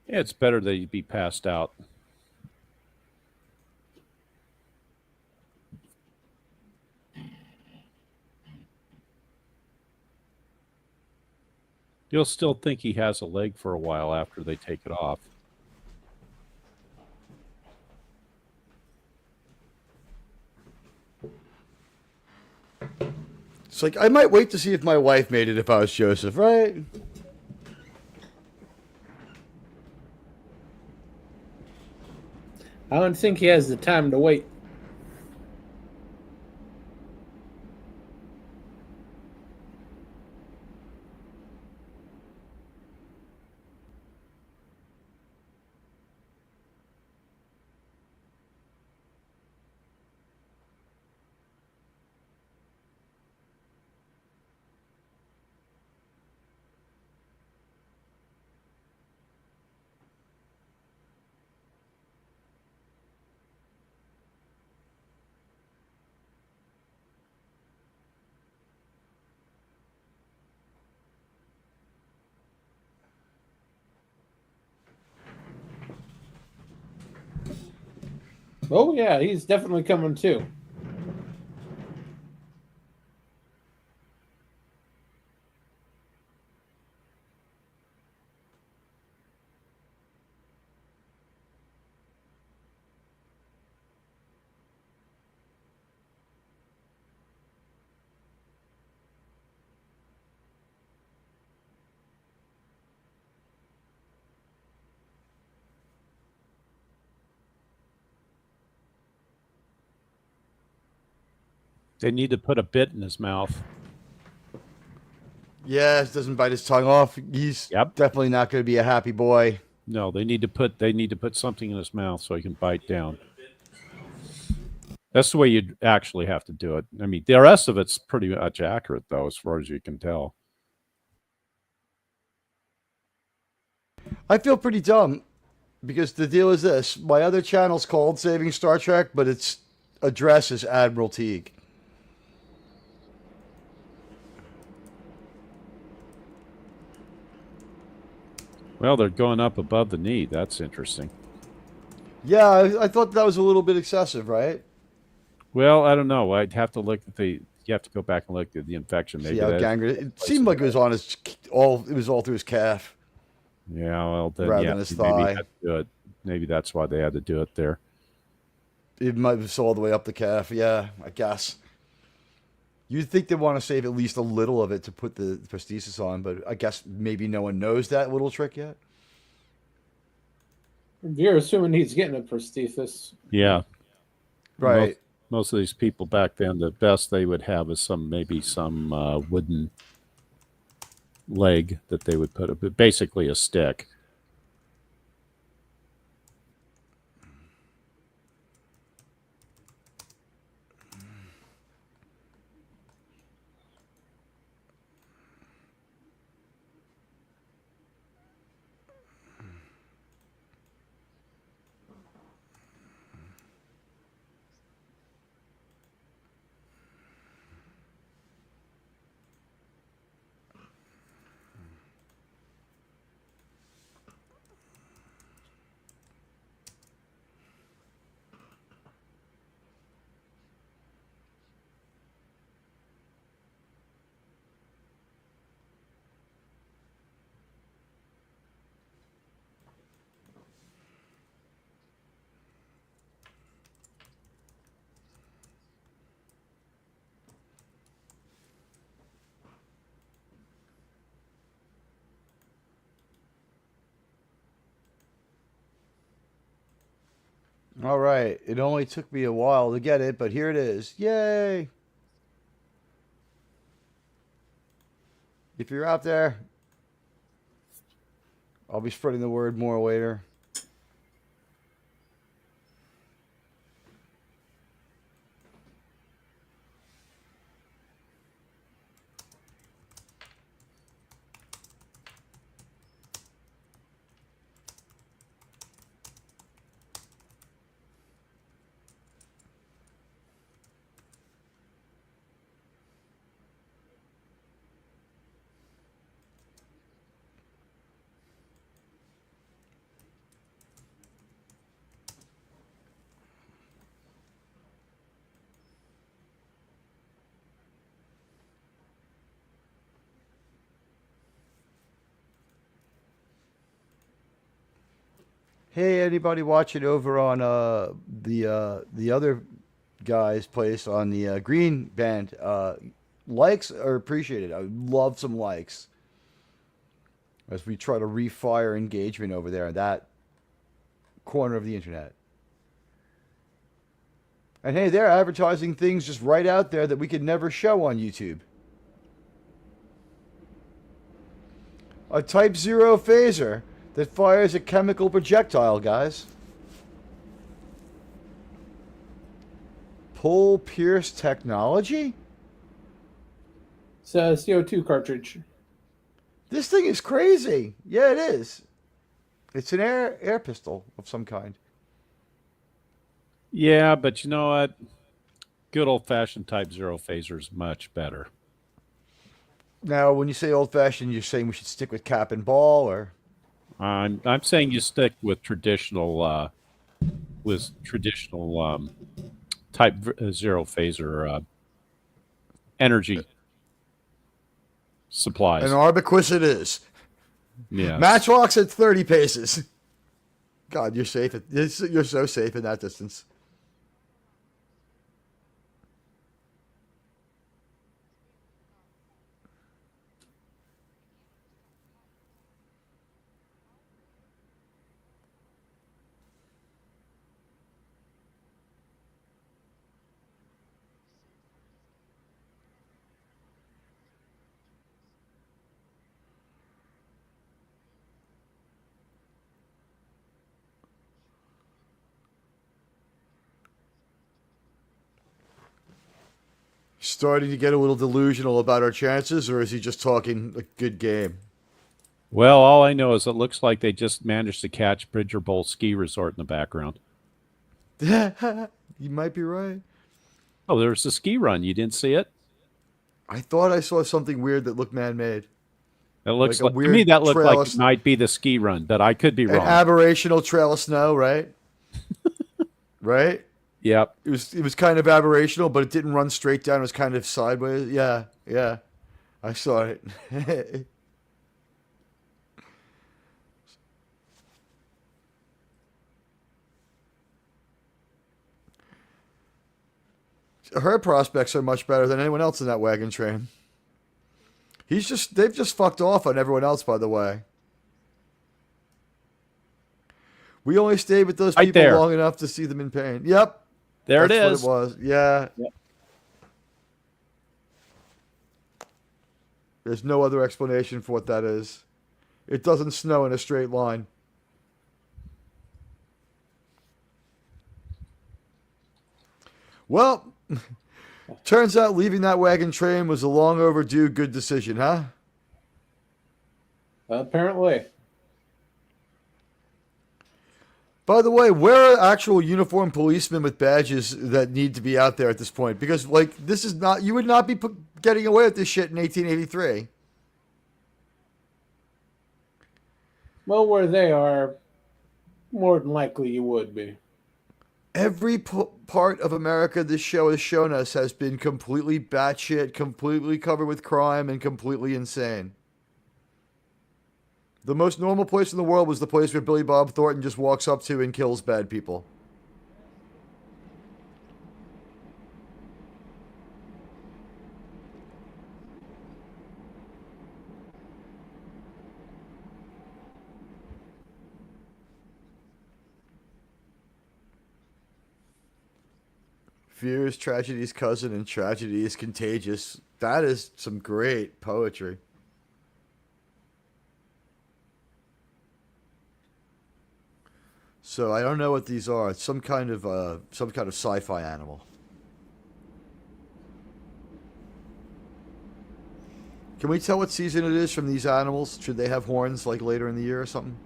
Yeah, it's better that you be passed out. You'll still think he has a leg for a while after they take it off. It's like, I might wait to see if my wife made it if I was Joseph, right? I don't think he has the time to wait. Oh, yeah, he's definitely coming too. They need to put a bit in his mouth. Yeah, it doesn't bite his tongue off. He's definitely not going to be a happy boy. No, they need to put something in his mouth so he can bite down. That's the way you'd actually have to do it. I mean, the rest of it's pretty much accurate, though, as far as you can tell. I feel pretty dumb because the deal is this. My other channel's called Saving Star Trek, but its address is Admiral Teague. Well, they're going up above the knee. That's interesting. Yeah, I thought that was a little bit excessive, right? Well, I don't know. I'd have to look at the. You have to go back and look at the infection. Maybe it seemed like it was on his all. It was all through his calf. Yeah, well, then, rather than his thigh. Maybe that's why they had to do it there. It might have all the way up the calf. Yeah, I guess. You'd think they want to save at least a little of it to put the prosthesis on, but I guess maybe no one knows that little trick yet. You're assuming he's getting a prosthesis. Yeah. Right. Most of these people back then, the best they would have is some wooden leg that they would put up, basically a stick. All right. It only took me a while to get it, but here it is. Yay! If you're out there, I'll be spreading the word more later. Hey, anybody watching over on the other guy's place on the Green Band? Likes are appreciated. I would love some likes as we try to refire engagement over there in that corner of the internet. And hey, they're advertising things just right out there that we could never show on YouTube. A Type 0 phaser that fires a chemical projectile, guys. Pull pierce technology? It's a CO2 cartridge. This thing is crazy. Yeah, it is. It's an air pistol of some kind. Yeah, but you know what? Good old-fashioned Type 0 phaser is much better. Now, when you say old-fashioned, you're saying we should stick with cap and ball, or? I'm saying you stick with traditional Type 0 phaser energy supplies. An Arbiquis it is. Yeah. Matchlocks at 30 paces. God, you're safe. You're so safe in that distance. Starting to get a little delusional about our chances, or is he just talking a good game? Well, all I know is it looks like they just managed to catch Bridger Bowl Ski Resort in the background. You might be right. Oh, there's a ski run. You didn't see it? I thought I saw something weird that looked man-made. It looks like to me that looked like it might be the ski run, but I could be wrong. An aberrational trail of snow, right? Right? Yep. It was kind of aberrational, but it didn't run straight down. It was kind of sideways. Yeah. I saw it. Her prospects are much better than anyone else in that wagon train. They've just fucked off on everyone else, by the way. We only stayed with those people long enough to see them in pain. Yep. There it is. That's what it was. Yeah. Yep. There's no other explanation for what that is. It doesn't snow in a straight line. Well, turns out leaving that wagon train was a long overdue good decision, huh? Apparently. By the way, where are actual uniformed policemen with badges that need to be out there at this point? Because, like, this is not... You would not be getting away with this shit in 1883. Well, where they are, more than likely you would be. Every part of America this show has shown us has been completely batshit, completely covered with crime, and completely insane. The most normal place in the world was the place where Billy Bob Thornton just walks up to and kills bad people. Fear is tragedy's cousin and tragedy is contagious. That is some great poetry. So I don't know what these are. It's some kind of sci-fi animal. Can we tell what season it is from these animals? Should they have horns like later in the year or something?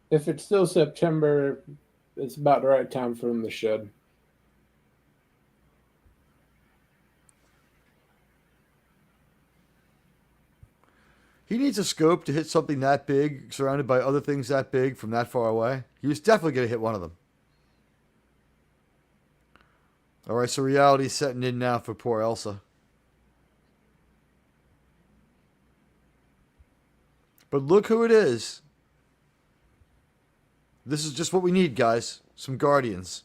If it's still September, it's about the right time for them to shed. He needs a scope to hit something that big, surrounded by other things that big from that far away. He was definitely going to hit one of them. All right, so reality's setting in now for poor Elsa. But look who it is. This is just what we need, guys. Some guardians.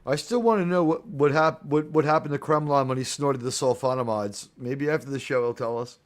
I still want to know what happened to Kremlin when he snorted the sulfonamides. Maybe after the show he'll tell us.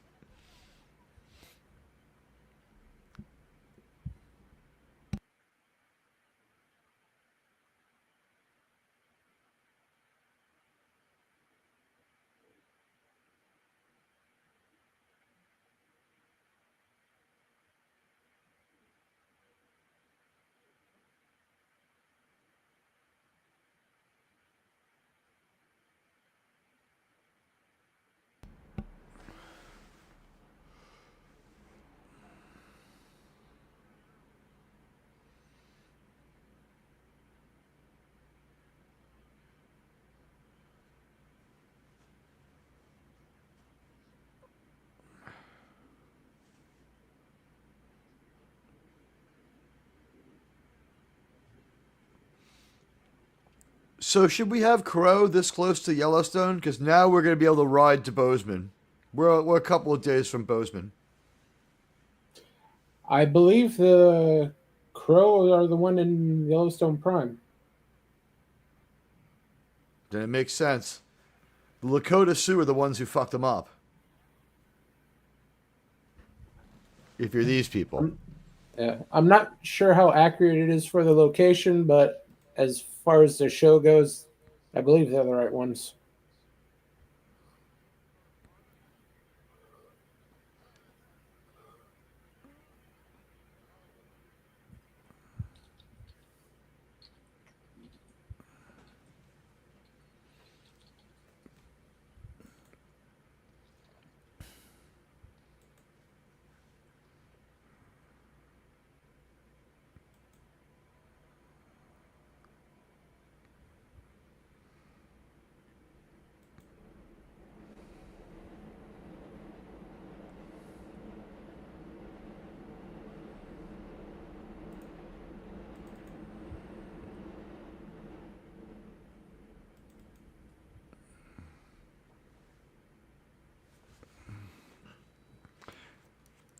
So should we have Crow this close to Yellowstone? Because now we're going to be able to ride to Bozeman. We're a couple of days from Bozeman. I believe the Crow are the one in Yellowstone Prime. Then it makes sense. The Lakota Sioux are the ones who fucked them up. If you're these people. I'm not sure how accurate it is for the location, but as far as the show goes, I believe they're the right ones.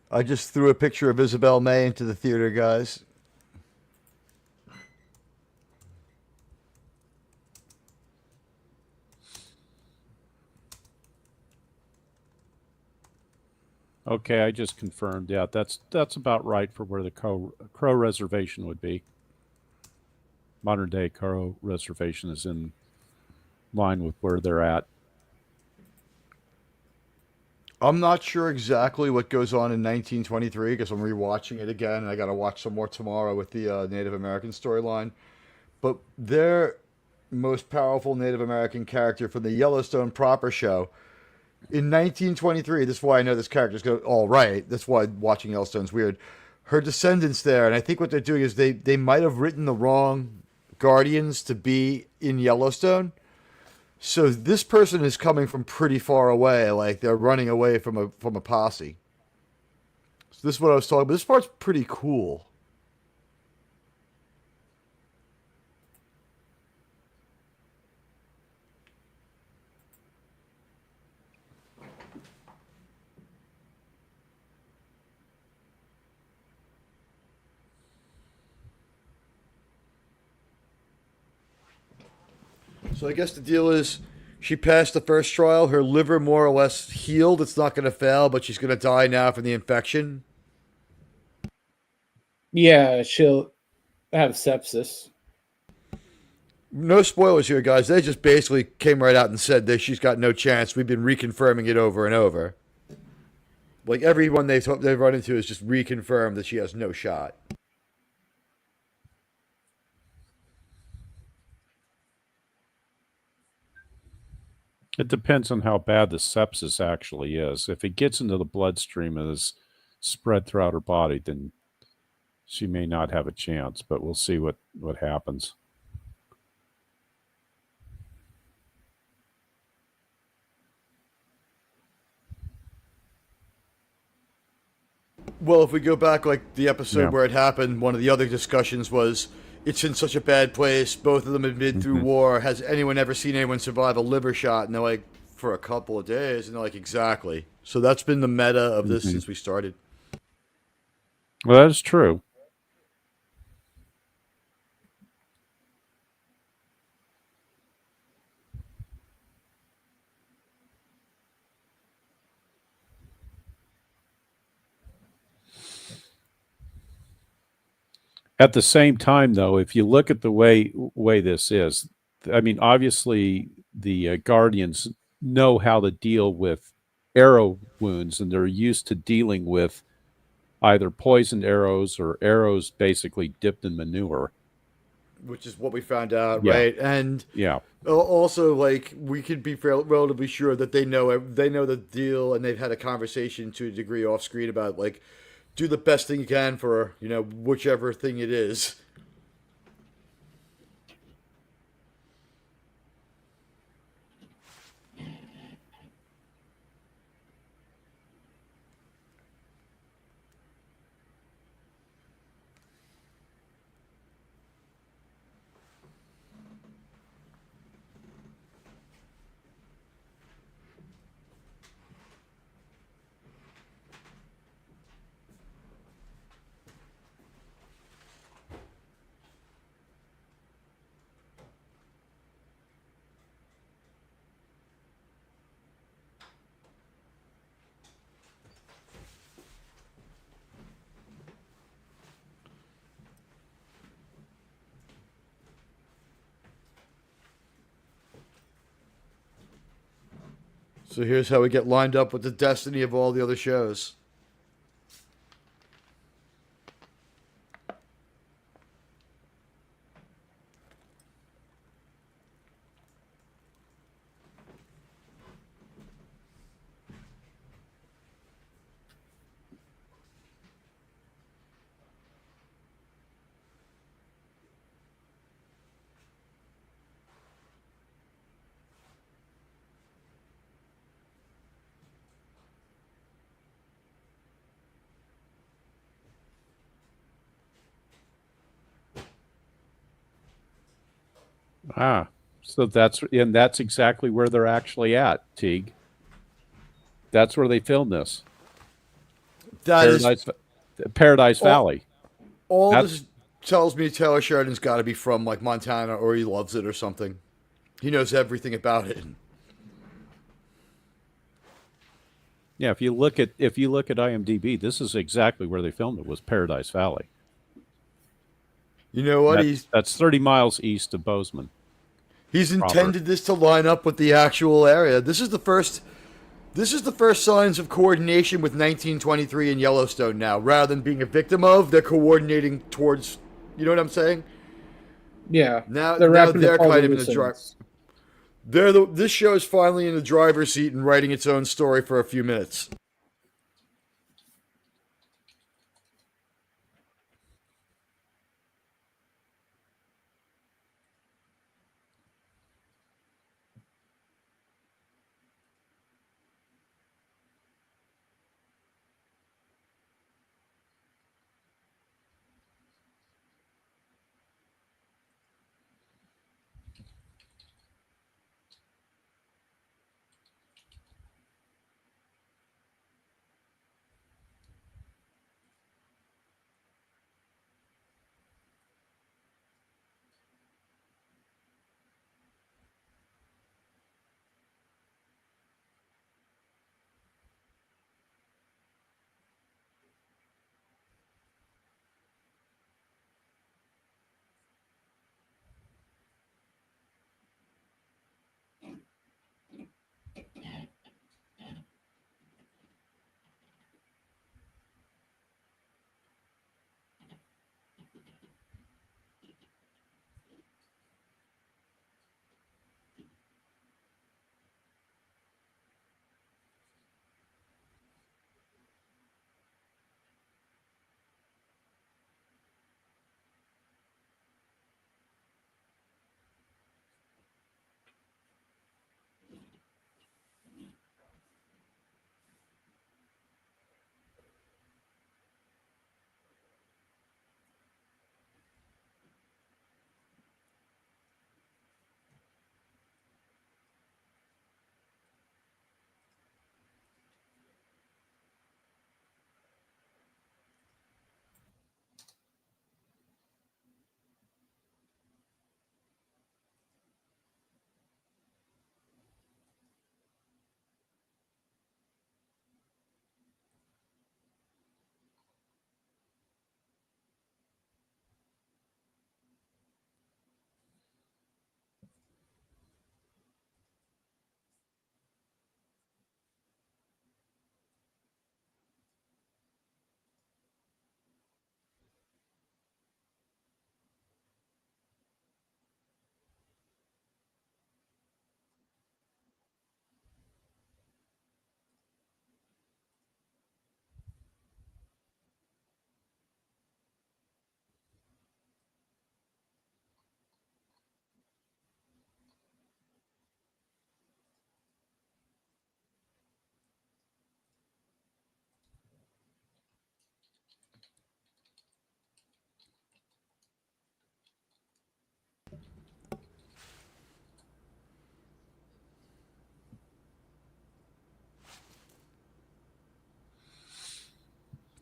I just threw a picture of Isabel May into the theater, guys. Okay, I just confirmed. Yeah, that's about right for where the Crow Reservation would be. Modern day Crow Reservation is in line with where they're at. I'm not sure exactly what goes on in 1923 because I'm rewatching it again, and I got to watch some more tomorrow with the Native American storyline. But their most powerful Native American character from the Yellowstone proper show in 1923. This is why I know this character's going all right. That's why watching Yellowstone's weird. Her descendants there, and I think what they're doing is they might have written the wrong Guardians to be in Yellowstone. So this person is coming from pretty far away, like they're running away from a posse. So this is what I was talking about. This part's pretty cool. So I guess the deal is she passed the first trial. Her liver more or less healed. It's not going to fail, but she's going to die now from the infection. Yeah, she'll have sepsis. No spoilers here, guys. They just basically came right out and said that she's got no chance. We've been reconfirming it over and over. Like everyone they've run into is just reconfirmed that she has no shot. It depends on how bad the sepsis actually is. If it gets into the bloodstream and is spread throughout her body, then she may not have a chance. But we'll see what happens. Well, if we go back like the episode where it happened, one of the other discussions was it's in such a bad place. Both of them have been through war. Has anyone ever seen anyone survive a liver shot? And they're like, for a couple of days. And they're like, exactly. So that's been the meta of this since we started. Well, that is true. At the same time, though, if you look at the way this is, I mean, obviously the Guardians know how to deal with arrow wounds, and they're used to dealing with either poisoned arrows or arrows basically dipped in manure. Which is what we found out, right? And also, like, we could be relatively sure that they know the deal, and they've had a conversation to a degree off screen about like, do the best thing you can for whichever thing it is. So here's how we get lined up with the destiny of all the other shows. So that's exactly where they're actually at, Teague. That's where they filmed this. Paradise Valley. All this tells me Taylor Sheridan's got to be from like Montana, or he loves it or something. He knows everything about it. Yeah, if you look at IMDb, this is exactly where they filmed it. Was Paradise Valley. You know what? That's 30 miles east of Bozeman. He's intended this to line up with the actual area. This is the first signs of coordination with 1923 in Yellowstone now. Rather than being a victim of, they're coordinating towards, you know what I'm saying? Yeah. Now they're kind of in the drive. This show is finally in the driver's seat and writing its own story for a few minutes.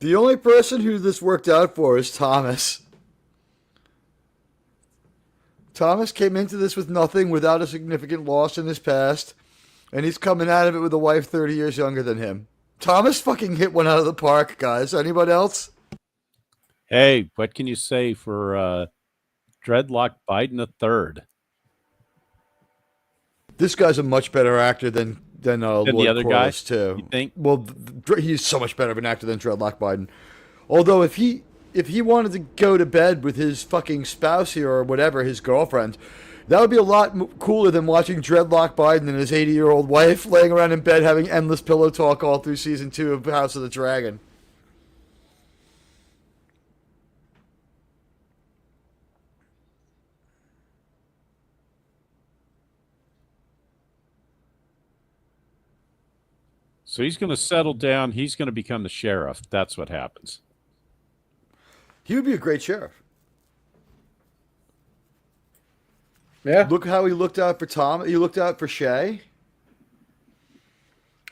The only person who this worked out for is Thomas. Thomas came into this with nothing, without a significant loss in his past, and he's coming out of it with a wife 30 years younger than him. Thomas fucking hit one out of the park, guys. Anybody else? Hey, what can you say for Dreadlock Biden III? This guy's a much better actor than Lloyd the other Corliss, guy, too. you think? Well, he's so much better of an actor than Dreadlock Biden. Although if he wanted to go to bed with his fucking spouse here or whatever, his girlfriend, that would be a lot cooler than watching Dreadlock Biden and his 80-year-old wife laying around in bed having endless pillow talk all through season 2 of House of the Dragon. So he's going to settle down. He's going to become the sheriff. That's what happens. He would be a great sheriff. Yeah. Look how he looked out for Tom. He looked out for Shay.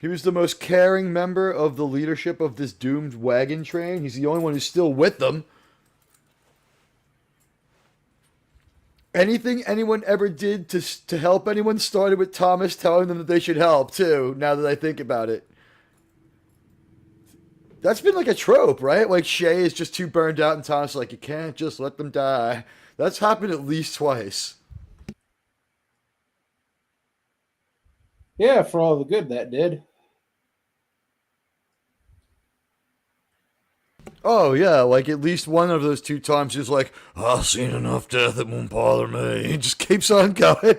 He was the most caring member of the leadership of this doomed wagon train. He's the only one who's still with them. Anything anyone ever did to help anyone started with Thomas telling them that they should help, too, now that I think about it. That's been like a trope, right? Like Shay is just too burned out and Thomas is like, you can't just let them die. That's happened at least twice. Yeah, for all the good that did. Oh, yeah, like at least one of those 2 times he's like, I've seen enough death, it won't bother me. He just keeps on going.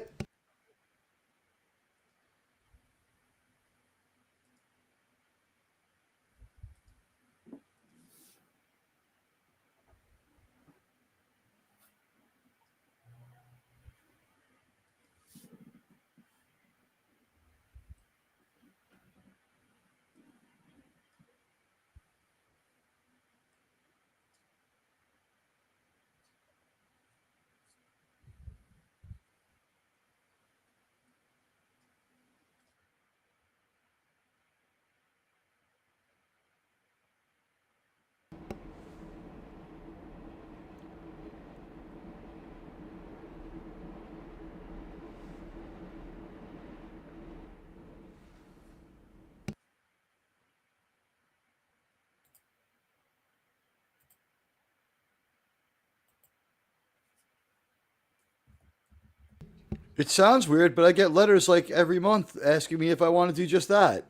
It sounds weird, but I get letters like every month asking me if I want to do just that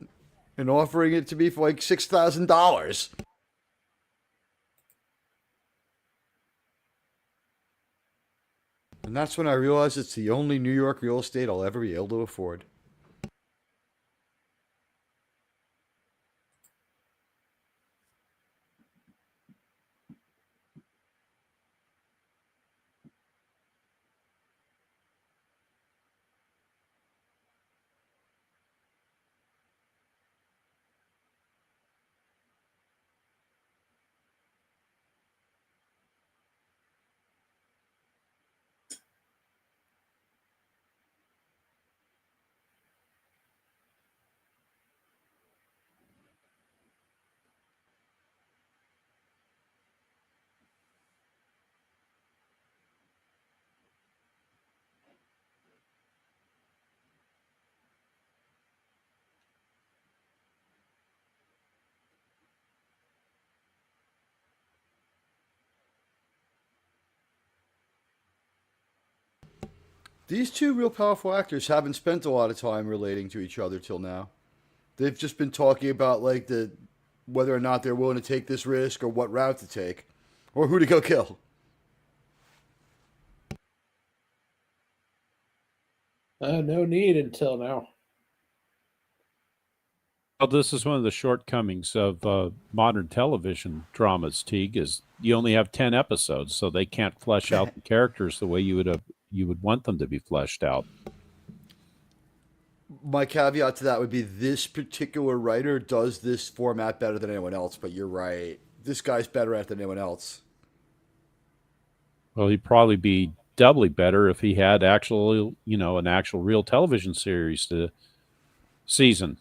and offering it to me for like $6,000. And that's when I realized it's the only New York real estate I'll ever be able to afford. These 2 real powerful actors haven't spent a lot of time relating to each other till now. They've just been talking about like whether or not they're willing to take this risk or what route to take or who to go kill. No need until now. Well, this is one of the shortcomings of modern television dramas, Teague, is you only have 10 episodes, so they can't flesh out the characters the way you would want them to be fleshed out. My caveat to that would be this particular writer does this format better than anyone else, but you're right. This guy's better at it than anyone else. Well, he'd probably be doubly better if he had an actual real television series to season.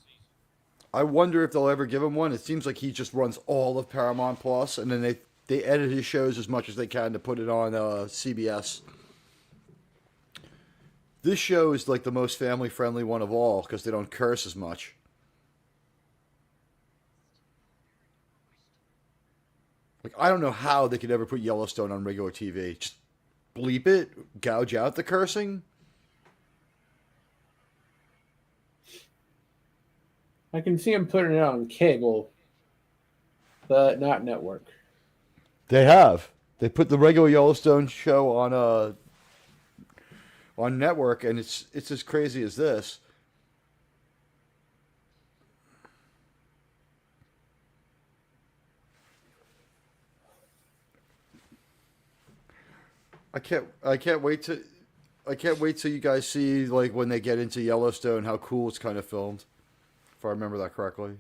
I wonder if they'll ever give him one. It seems like he just runs all of Paramount Plus, and then they edit his shows as much as they can to put it on CBS. This show is like the most family friendly one of all because they don't curse as much. Like, I don't know how they could ever put Yellowstone on regular TV. Just bleep it, gouge out the cursing. I can see them putting it on cable, but not network. They have. They put the regular Yellowstone show on network, and it's as crazy as this. I can't wait till you guys see, like, when they get into Yellowstone, how cool it's kind of filmed, if I remember that correctly.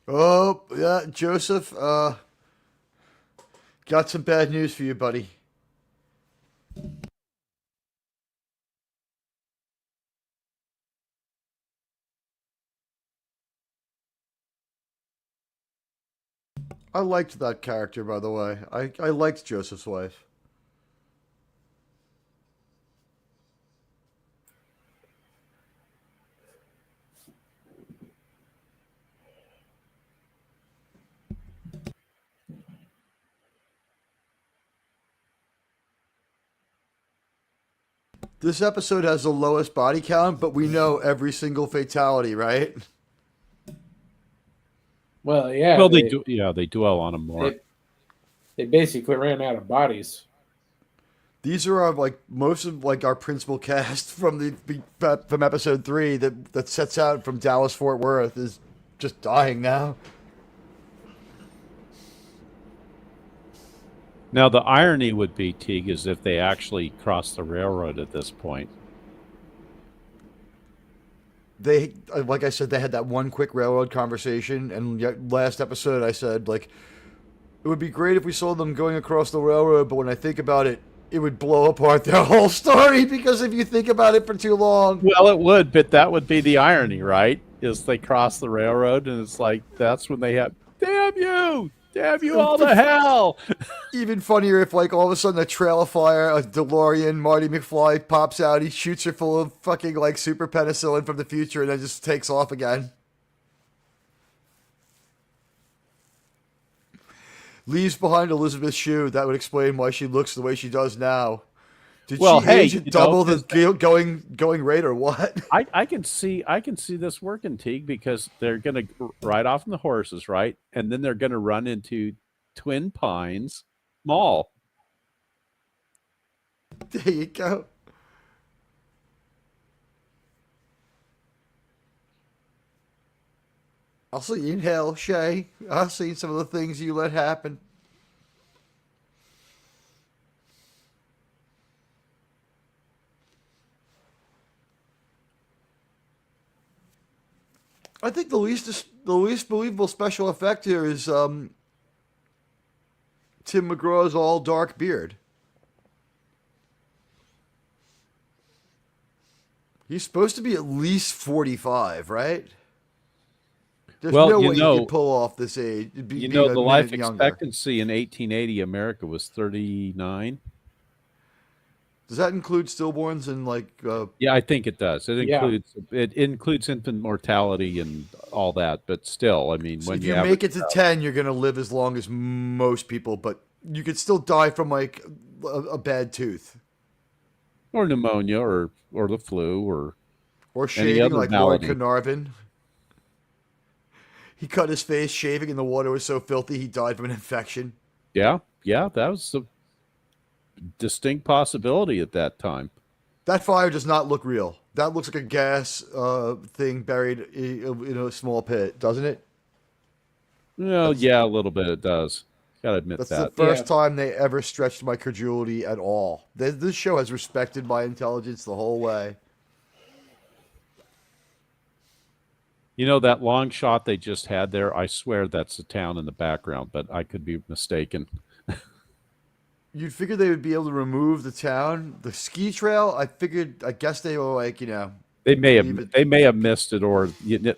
Oh, yeah, Joseph, got some bad news for you, buddy. I liked that character, by the way. I liked Joseph's wife. This episode has the lowest body count, but we know every single fatality, right? Well, yeah. Well, they do. Yeah, they dwell on them more. They basically ran out of bodies. These are like most of like our principal cast from episode 3 that sets out from Dallas Fort Worth is just dying now. Now, the irony would be, Teague, is if they actually crossed the railroad at this point. They, like I said, they had that one quick railroad conversation, and last episode I said, like, it would be great if we saw them going across the railroad, but when I think about it, it would blow apart their whole story, because if you think about it for too long... Well, it would, but that would be the irony, right? Is they cross the railroad, and it's like, that's when they have, damn you! Damn you all to hell! Even funnier if, like, all of a sudden a trail of fire, a DeLorean, Marty McFly pops out, he shoots her full of fucking, like, super penicillin from the future, and then just takes off again. Leaves behind Elizabeth Shue. That would explain why she looks the way she does now. Did she age at double the going rate or what? I can see this working, Teague, because they're going to ride off on the horses, right? And then they're going to run into Twin Pines Mall. There you go. I'll see you in hell, Shay. I've seen some of the things you let happen. I think the least believable special effect here is Tim McGraw's all dark beard. He's supposed to be at least 45, right? There's no way you could pull off this age. The life expectancy in 1880 America was 39. Does that include stillborns and like? Yeah, I think it does. Yeah. It includes infant mortality and all that, but still, I mean, So when if you you average make it to 10, you're gonna live as long as most people, but you could still die from like a bad tooth or pneumonia or the flu or or any shaving, other like Lord malady. Carnarvon. He cut his face shaving, and the water was so filthy he died from an infection. Yeah, yeah, that was a distinct possibility at that time. That fire does not look real. That looks like a gas thing buried in a small pit, doesn't it? Well, That's yeah, a little bit it does. Gotta admit that's the that. Yeah. first time they ever stretched my credulity at all. This show has respected my intelligence the whole way. You know, that long shot they just had there, I swear that's the town in the background, but I could be mistaken. You'd figure they would be able to remove the town, the ski trail. I guess they were like, leave it. They may have missed it, or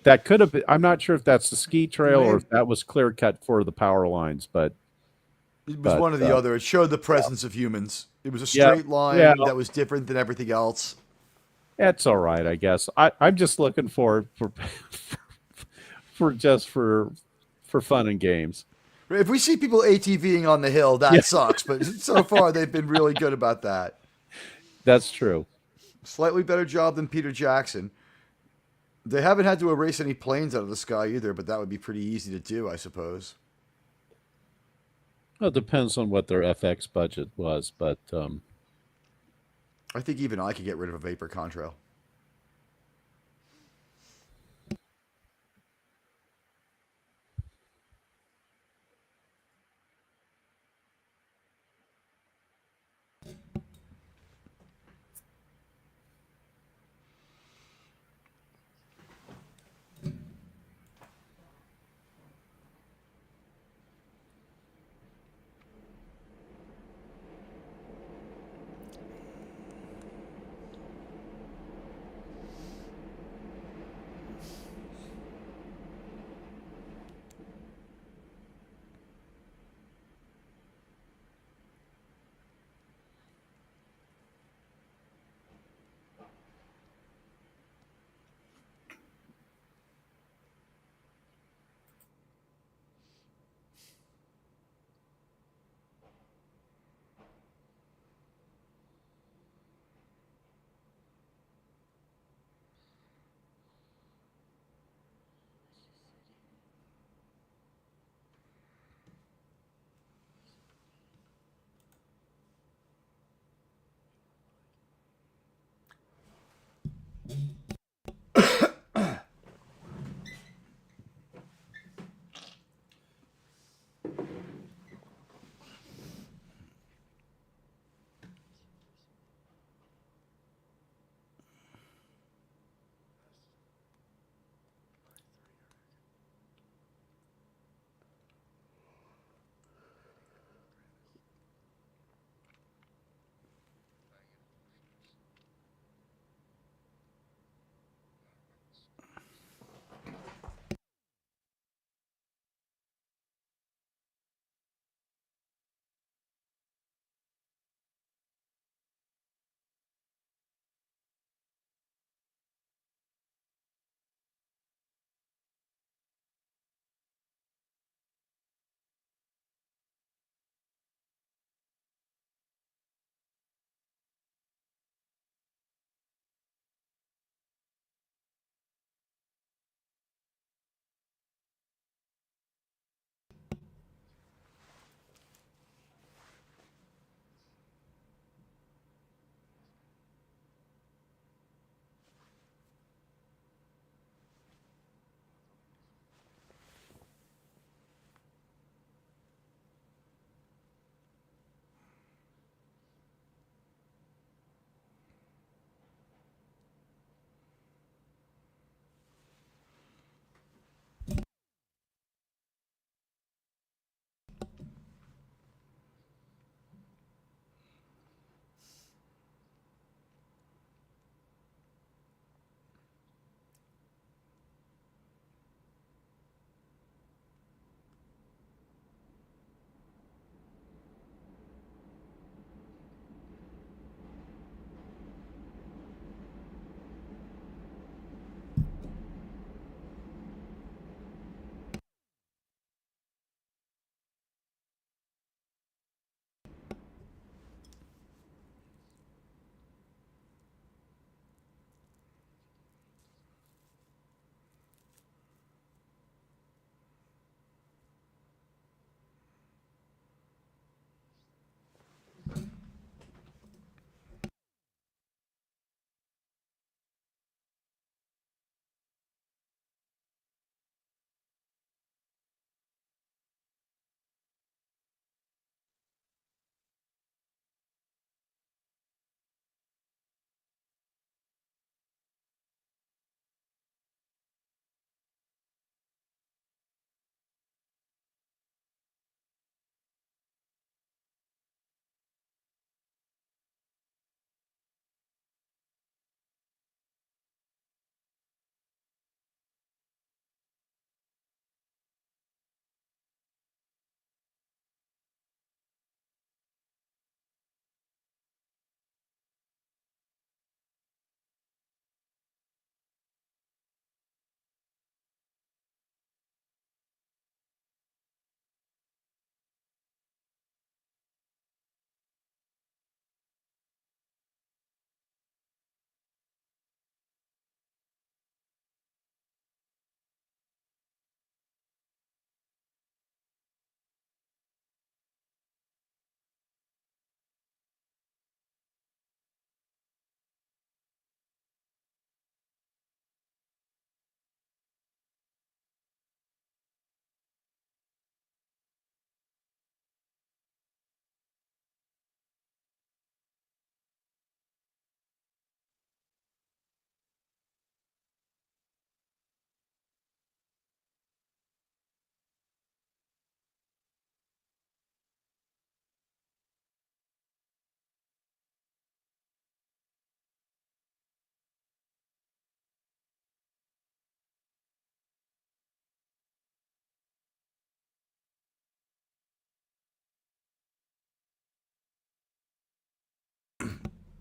that could have been. I'm not sure if that's the ski trail or Maybe if that was clear cut for the power lines, it was but one or the other. It showed the presence of humans. It was a yeah, straight yeah, line that was different than everything else. that's all right, I guess. I'm just looking for just for fun and games. If we see people ATVing on the hill, Yeah, that sucks. But so far, they've been really good about that. that's true. Slightly better job than Peter Jackson. They haven't had to erase any planes out of the sky either, but that would be pretty easy to do, I suppose. Well, it depends on what their FX budget was, but I think even I could get rid of a vapor contrail.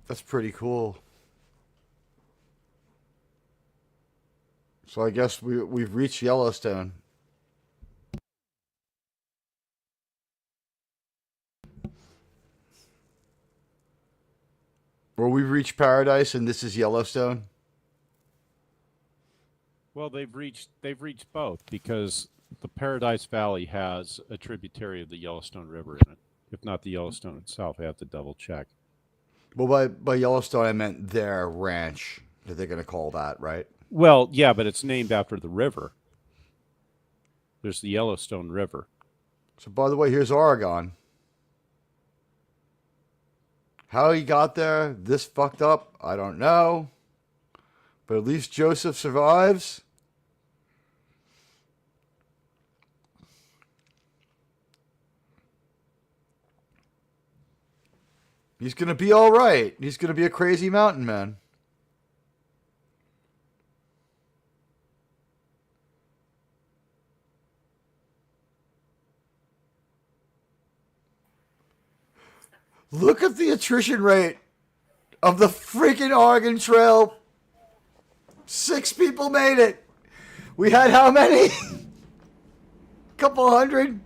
That's pretty cool. So I guess we've reached Yellowstone. Well, we've reached paradise, and this is Yellowstone. Well, they've reached both because the Paradise Valley has a tributary of the Yellowstone River in it. If not the Yellowstone itself, I have to double check. Well, by Yellowstone, I meant their ranch that they're going to call that, right? Well, yeah, but it's named after the river. There's the Yellowstone River. So, by the way, here's Oregon. How he got there, this fucked up, I don't know. But at least Joseph survives. He's going to be all right. He's going to be a crazy mountain man. Look at the attrition rate of the freaking Oregon Trail. 6 people made it. We had how many? Couple hundred?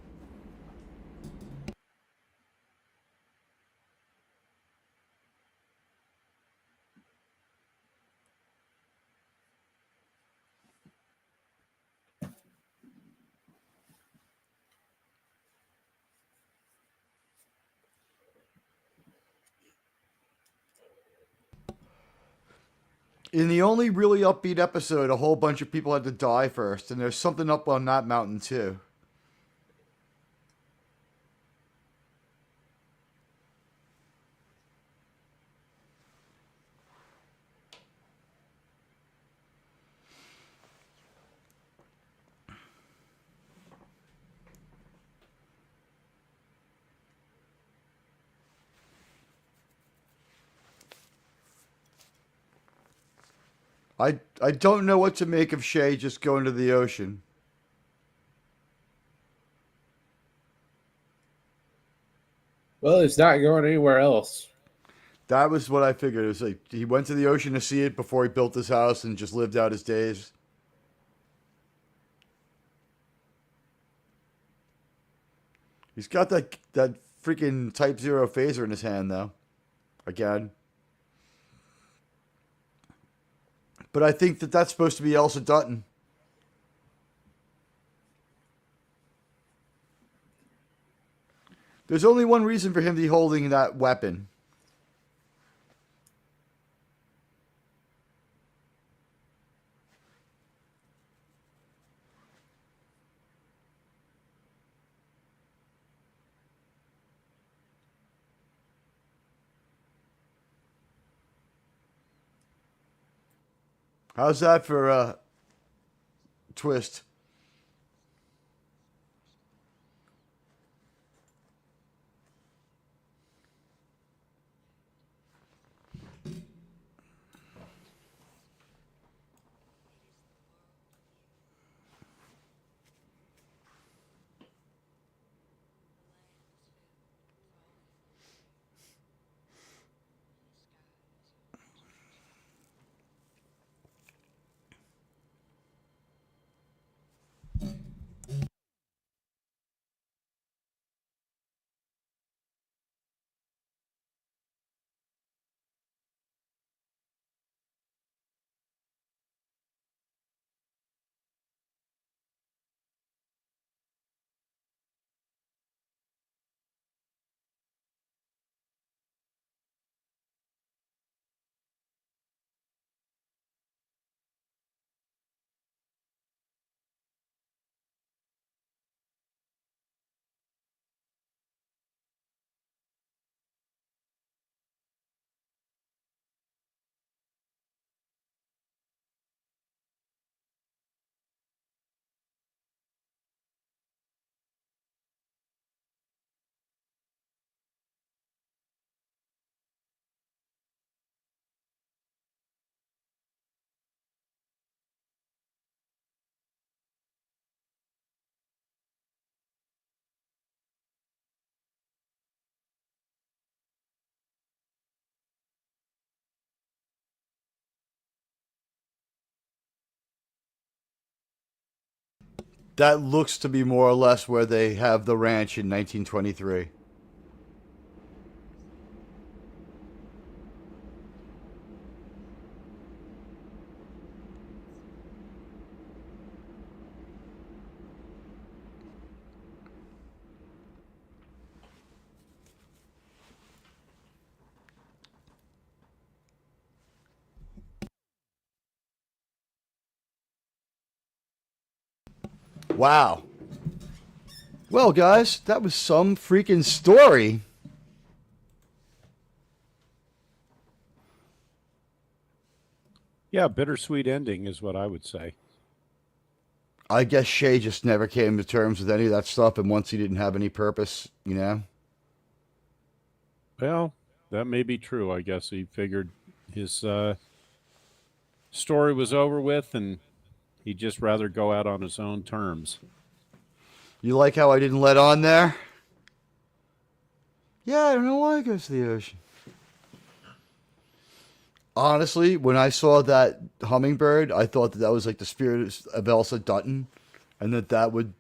In the only really upbeat episode, a whole bunch of people had to die first, and there's something up on that mountain too. I don't know what to make of Shay just going to the ocean. Well, he's not going anywhere else. That was what I figured. It was like he went to the ocean to see it before he built his house and just lived out his days. He's got that freaking Type 0 phaser in his hand, though. Again. But I think that that's supposed to be Elsa Dutton. There's only one reason for him to be holding that weapon. How's that for a twist? That looks to be more or less where they have the ranch in 1923. Wow. Well, guys, that was some freaking story. Yeah, bittersweet ending is what I would say. I guess Shay just never came to terms with any of that stuff, and once he didn't have any purpose, you know? Well, that may be true. I guess he figured his story was over with, and he'd just rather go out on his own terms. You like how I didn't let on there? Yeah, I don't know why he goes to the ocean. Honestly, when I saw that hummingbird, I thought that that was like the spirit of Elsa Dutton, and that would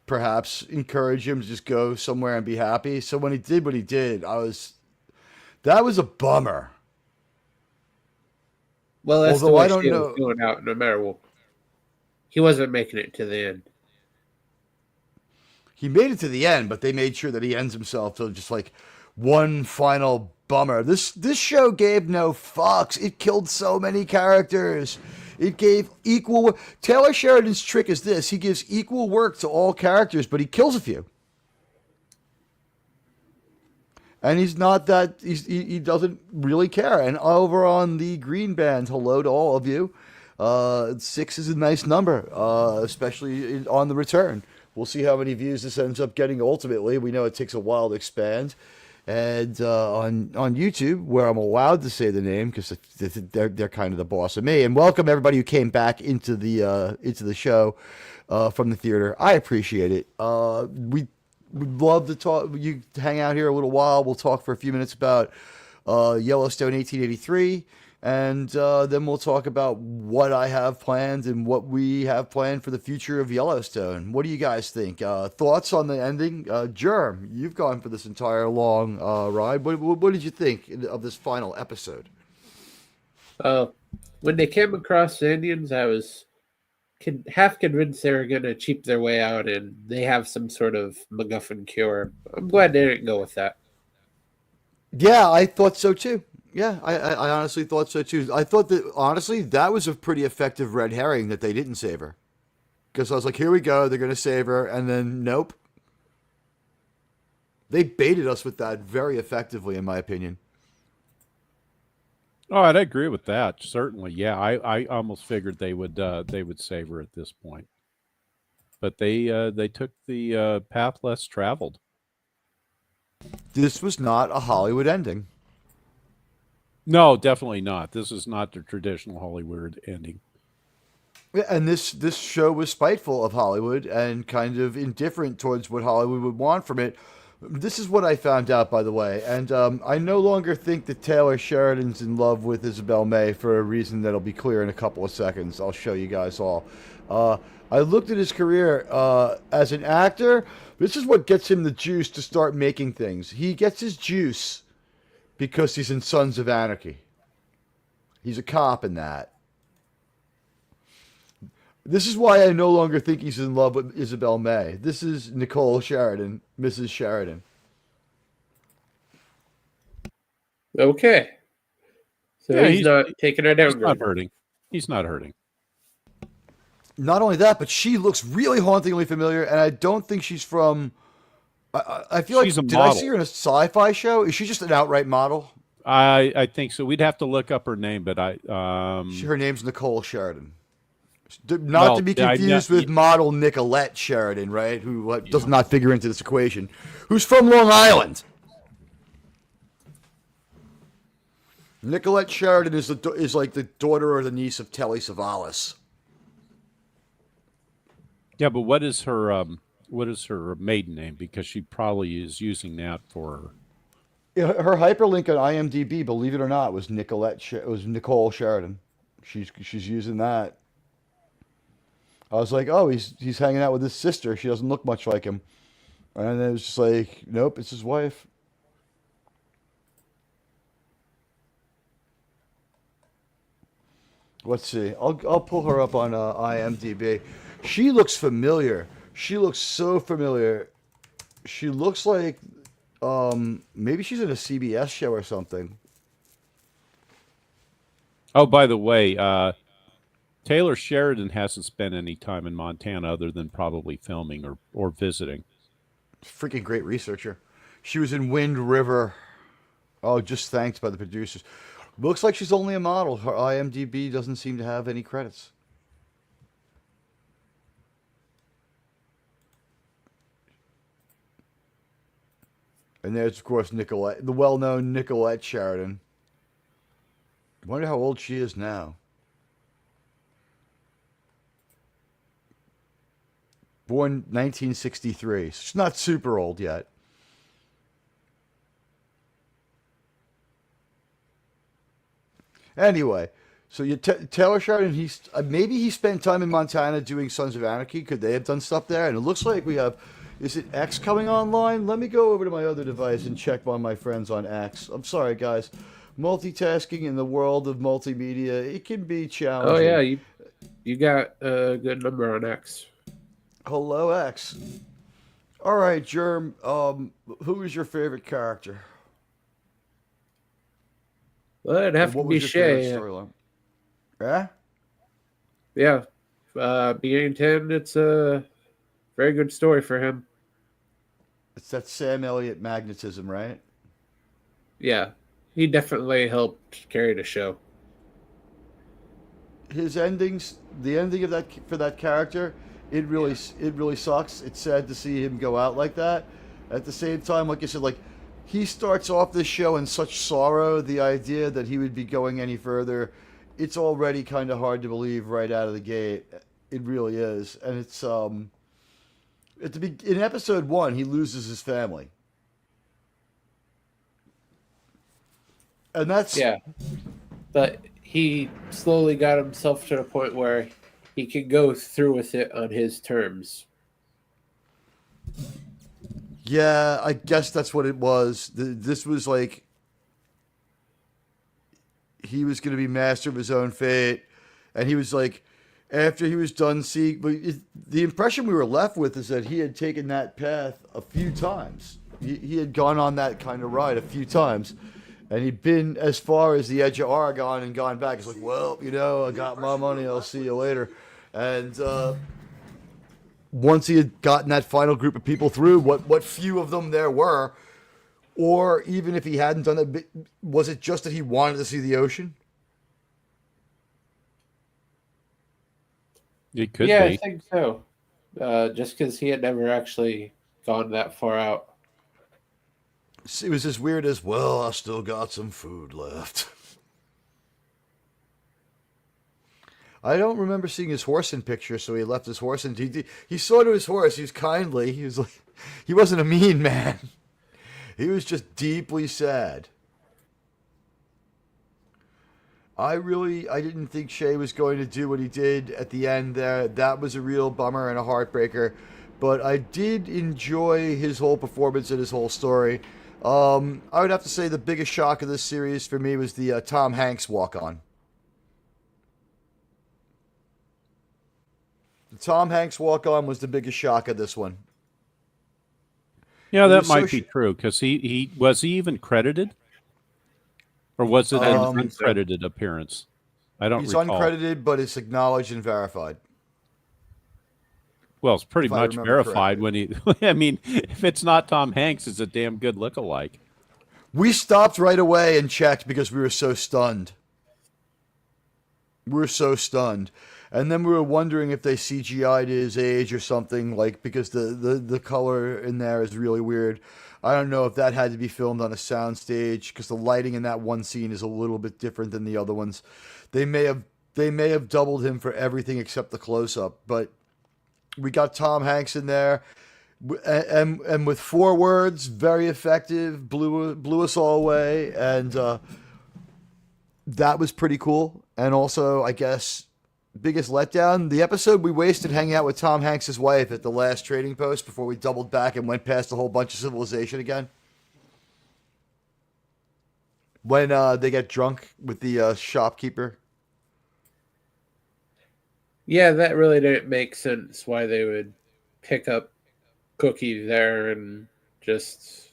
perhaps encourage him to just go somewhere and be happy. So when he did what he did, that was a bummer. Well, that's Although the way I don't she know. was going out no matter what. He wasn't making it to the end. He made it to the end, but they made sure that he ends himself to just like one final bummer. This show gave no fucks. It killed so many characters. It gave equal. Taylor Sheridan's trick is this: he gives equal work to all characters, but he kills a few. And he's not that. He doesn't really care. And over on the Green Band, hello to all of you. 6 is a nice number, especially on the return. We'll see how many views this ends up getting ultimately. We know it takes a while to expand. And on YouTube, where I'm allowed to say the name because they're kind of the boss of me. And welcome everybody who came back into the show from the theater. I appreciate it. We would love to talk. You hang out here a little while. We'll talk for a few minutes about Yellowstone 1883. And then we'll talk about what I have planned and what we have planned for the future of Yellowstone. What do you guys think? Thoughts on the ending? Germ, you've gone for this entire long ride. What did you think of this final episode? When they came across the Indians, I was half convinced they were going to cheap their way out and they have some sort of MacGuffin cure. I'm glad they didn't go with that. Yeah, I thought so too. Yeah, I honestly thought so too. I thought that, honestly, that was a pretty effective red herring that they didn't save her. Because I was like, here we go, they're going to save her, and then nope. They baited us with that very effectively, in my opinion. Oh, I'd agree with that. Certainly, yeah. I almost figured they would save her at this point. But they took the path less traveled. This was not a Hollywood ending. No, definitely not. This is not the traditional Hollywood ending. Yeah, and this show was spiteful of Hollywood and kind of indifferent towards what Hollywood would want from it. This is what I found out, by the way, and I no longer think that Taylor Sheridan's in love with Isabel May for a reason that'll be clear in a couple of seconds. I'll show you guys all. I looked at his career as an actor. This is what gets him the juice to start making things. He gets his juice because he's in Sons of Anarchy. He's a cop in that. This is why I no longer think he's in love with Isabel May. This is Nicole Sheridan, Mrs. Sheridan. Okay. So Yeah, he's not taking her down. He's not hurting. He's not hurting. Not only that, but she looks really hauntingly familiar, and I don't think she's from... I feel She's like, a did model. I see her in a sci-fi show? Is she just an outright model? I think so. We'd have to look up her name, but her name's Nicole Sheridan. Not to be confused with model Nicolette Sheridan, right? Who does not figure into this equation. Who's from Long Island. Nicolette Sheridan is like the daughter or the niece of Telly Savalas. Yeah, but what is her maiden name? Because she probably is using that for. Yeah, her hyperlink on IMDb, believe it or not, was Nicole Sheridan. She's using that. I was like, oh, he's hanging out with his sister. She doesn't look much like him. And it was just like, nope, it's his wife. Let's see. I'll pull her up on IMDb. She looks familiar. She looks so familiar. She looks like maybe she's in a CBS show or something. Oh, by the way, Taylor Sheridan hasn't spent any time in Montana other than probably filming or visiting. Freaking great researcher. She was in Wind River. Oh, just thanked by the producers. Looks like she's only a model. Her IMDb doesn't seem to have any credits. And there's, of course, Nicolette, the well-known Nicolette Sheridan. I wonder how old she is now. Born 1963. She's not super old yet. Anyway, so Taylor Sheridan, maybe he spent time in Montana doing Sons of Anarchy. Could they have done stuff there? And it looks like we have, is it X coming online? Let me go over to my other device and check on my friends on X. I'm sorry, guys. Multitasking in the world of multimedia, it can be challenging. Oh, yeah, you got a good number on X. Hello, X. All right, Germ, who is your favorite character? Well, it'd have to be Shay. Yeah? Yeah. Beginning 10, it's a very good story for him. It's that Sam Elliott magnetism, right? Yeah. He definitely helped carry the show. His endings, the ending of that for that character, it really sucks. It's sad to see him go out like that. At the same time, like I said, like he starts off this show in such sorrow. The idea that he would be going any further, it's already kind of hard to believe right out of the gate. It really is, and it's in episode 1, he loses his family, and that's but he slowly got himself to the point where he could go through with it on his terms. Yeah, I guess that's what it was. This was like he was going to be master of his own fate, and he was like, after he was done seeing, but the impression we were left with is that he had taken that path a few times. He had gone on that kind of ride a few times, and he'd been as far as the edge of Oregon and gone back. It's like, well, I got my money. I'll see you later. And once he had gotten that final group of people through, what few of them there were, or even if he hadn't done it, was it just that he wanted to see the ocean? It could be. Yeah, I think so. Just because he had never actually gone that far out. It was as weird as, well, I still got some food left. I don't remember seeing his horse in picture, so he left his horse, and he saw to his horse. He was kindly. He was like, he wasn't a mean man. He was just deeply sad. I didn't think Shay was going to do what he did at the end there. That was a real bummer and a heartbreaker. But I did enjoy his whole performance and his whole story. I would have to say the biggest shock of this series for me was the Tom Hanks walk-on. The Tom Hanks walk-on was the biggest shock of this one. Yeah, that might be true, because he was he even credited? Or was it an uncredited appearance? I don't recall. He's uncredited, but it's acknowledged and verified. Well, it's pretty much verified when he... I mean, if it's not Tom Hanks, it's a damn good look-alike. We stopped right away and checked because we were so stunned. We were so stunned. And then we were wondering if they CGI'd his age or something, like, because the color in there is really weird. I don't know if that had to be filmed on a soundstage, because the lighting in that one scene is a little bit different than the other ones. They may have doubled him for everything except the close-up, but we got Tom Hanks in there, and with 4 words, very effective, blew us all away, and that was pretty cool. And also, I guess, Biggest letdown? The episode we wasted hanging out with Tom Hanks' wife at the last trading post before we doubled back and went past a whole bunch of civilization again. When they get drunk with the shopkeeper. Yeah, that really didn't make sense why they would pick up Cookie there and just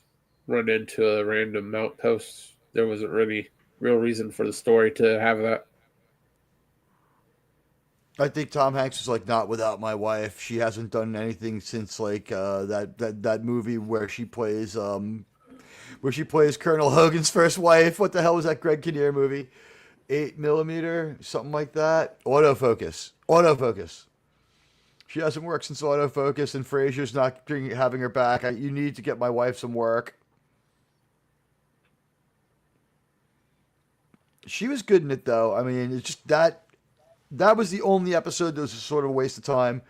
run into a random outpost. There wasn't really real reason for the story to have that. I think Tom Hanks was like, not without my wife. She hasn't done anything since like that movie where she plays Colonel Hogan's first wife. What the hell was that Greg Kinnear movie? 8 mm, something like that. Autofocus. Autofocus. She hasn't worked since Autofocus, and Frasier's not having her back. You need to get my wife some work. She was good in it, though. I mean, it's just that was the only episode that was a sort of a waste of time.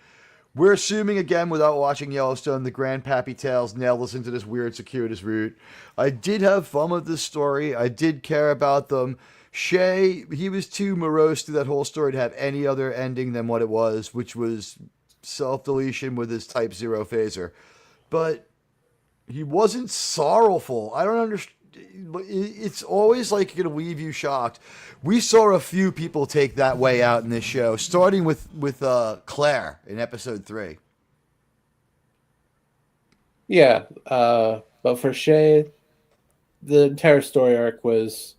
We're assuming, again, without watching Yellowstone, the Grandpappy Tales nailed us into this weird circuitous route. I did have fun with this story. I did care about them. Shay, he was too morose through that whole story to have any other ending than what it was, which was self-deletion with his Type 0 phaser. But he wasn't sorrowful. I don't understand. It's always like going to leave you shocked. We saw a few people take that way out in this show, starting with Claire in episode 3. Yeah, but for Shay, the entire story arc was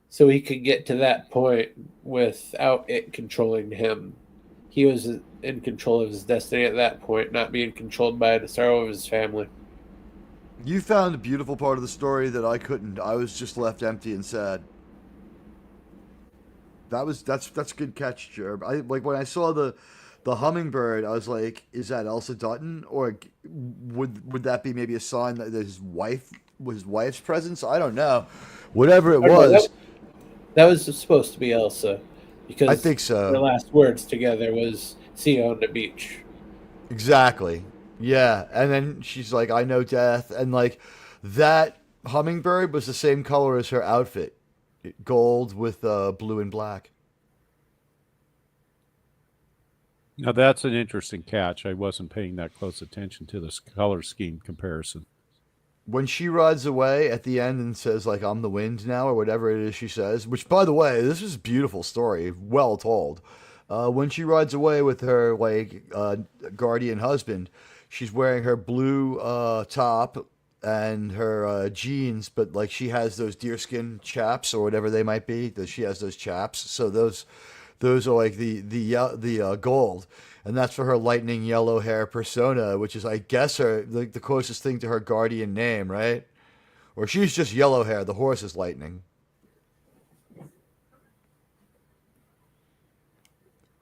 so he could get to that point without it controlling him. He was in control of his destiny at that point, not being controlled by the sorrow of his family. You found a beautiful part of the story that I couldn't. I was just left empty and sad. That's a good catch, Jerb. I like when I saw the hummingbird. I was like, is that Elsa Dutton, or would that be maybe a sign that his wife's presence? I don't know. Whatever it was, that was supposed to be Elsa, because I think so. Their last words together was "see you on the beach." Exactly. Yeah, and then she's like, I know death. And like that hummingbird was the same color as her outfit. Gold with blue and black. Now that's an interesting catch. I wasn't paying that close attention to this color scheme comparison. When she rides away at the end and says like, I'm the wind now, or whatever it is she says, which by the way, this is a beautiful story, well told. When she rides away with her like guardian husband, she's wearing her blue top and her jeans, but like she has those deerskin chaps or whatever they might be. That she has those chaps, so those are like the gold, and that's for her lightning yellow hair persona, which is I guess her the closest thing to her guardian name, right? Or she's just yellow hair. The horse is lightning.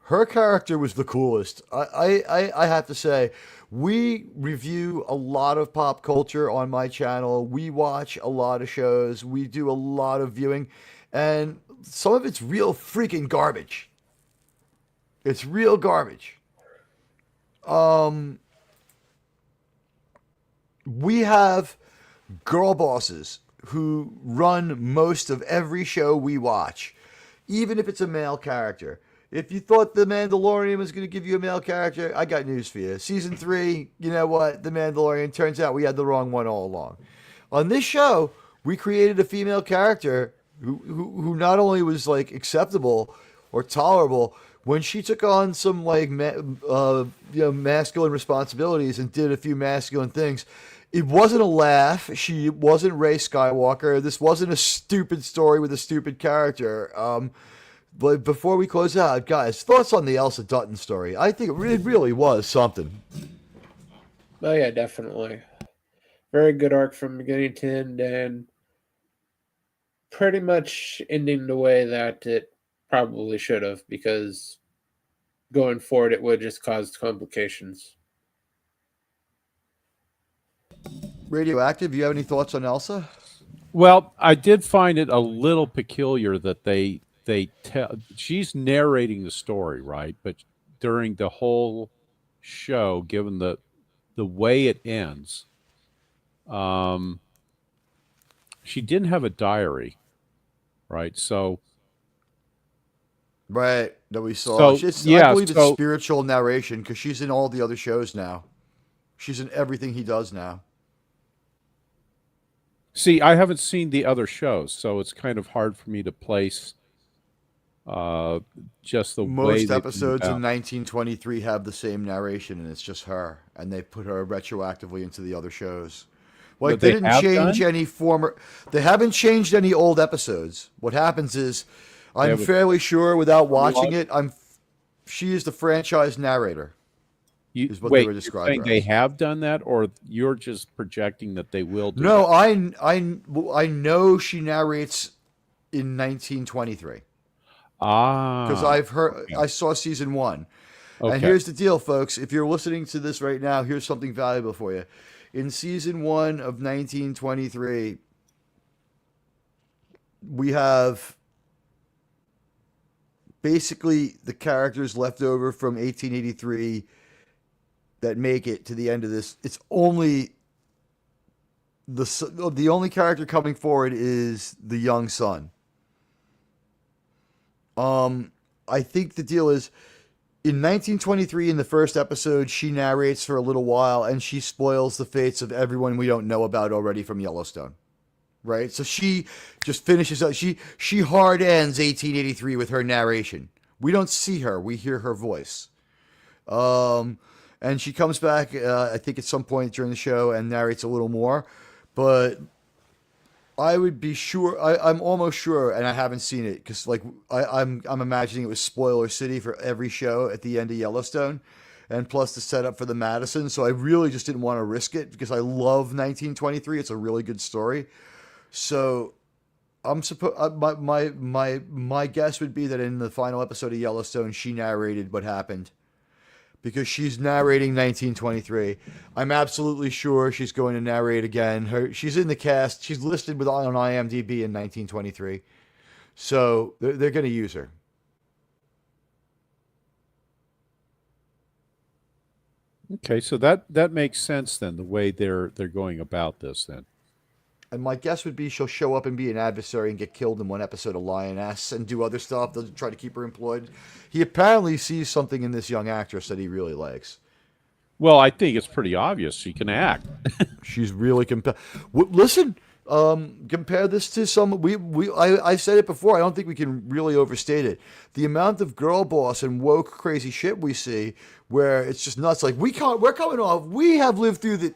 Her character was the coolest. I have to say, we review a lot of pop culture on my channel. We watch a lot of shows. We do a lot of viewing. And some of it's real freaking garbage. It's real garbage. We have girl bosses who run most of every show we watch, even if it's a male character. If you thought The Mandalorian was going to give you a male character, I got news for you. Season 3, you know what? The Mandalorian, turns out we had the wrong one all along. On this show, we created a female character who not only was like acceptable or tolerable, when she took on some like masculine responsibilities and did a few masculine things, it wasn't a laugh. She wasn't Rey Skywalker. This wasn't a stupid story with a stupid character. But before we close out, guys, thoughts on the Elsa Dutton story? I think it really was something. Oh yeah, definitely. Very good arc from beginning to end, and pretty much ending the way that it probably should have, because going forward it would just cause complications. Radioactive, you have any thoughts on Elsa? Well, I did find it a little peculiar that they tell she's narrating the story, right? But during the whole show, given the way it ends, she didn't have a diary, right? So Right, that we saw. So I yeah, believe it's so spiritual narration because she's in all the other shows now. She's in everything he does now. see, I haven't seen the other shows, so it's kind of hard for me to place just the way Most they've been episodes in about. 1923 have the same narration, and it's just her, and they put her retroactively into the other shows. Like That they they didn't have change done. any former, they haven't changed any old episodes. What happens is, They I'm have a fairly sure without watching prologue. it, she is the franchise narrator, You is what they wait. would You're describe saying her they as. have done that, or you're just projecting that they will do No, that? I know she narrates in 1923 because Ah, I've heard okay, I saw season one. And okay. here's the deal, folks. If you're listening to this right now, here's something valuable for you. In season one of 1923, we have basically the characters left over from 1883 that make it to the end of this. It's only the only character coming forward is the young son. I think the deal is in 1923, in the first episode, she narrates for a little while and she spoils the fates of everyone we don't know about already from Yellowstone. Right? So she just finishes up. She hard ends 1883 with her narration. We don't see her, we hear her voice. And she comes back, I think, at some point during the show and narrates a little more. But I would be sure. I'm almost sure, and I haven't seen it because, like, I'm imagining it was Spoiler City for every show at the end of Yellowstone, and plus the setup for the Madison. So I really just didn't want to risk it because I love 1923. It's a really good story. So I'm supposed my guess would be that in the final episode of Yellowstone, she narrated what happened because she's narrating 1923. I'm absolutely sure she's going to narrate again. She's in the cast. She's listed on IMDb in 1923. So they're going to use her. Okay, so that makes sense then, the way they're going about this then. And my guess would be she'll show up and be an adversary and get killed in one episode of Lioness and do other stuff. They'll try to keep her employed. He apparently sees something in this young actress that he really likes. Well, I think it's pretty obvious she can act. She's really listen, compare this to some. I said it before. I don't think we can really overstate it. The amount of girl boss and woke crazy shit we see, where it's just nuts. Like we're coming off. We have lived through the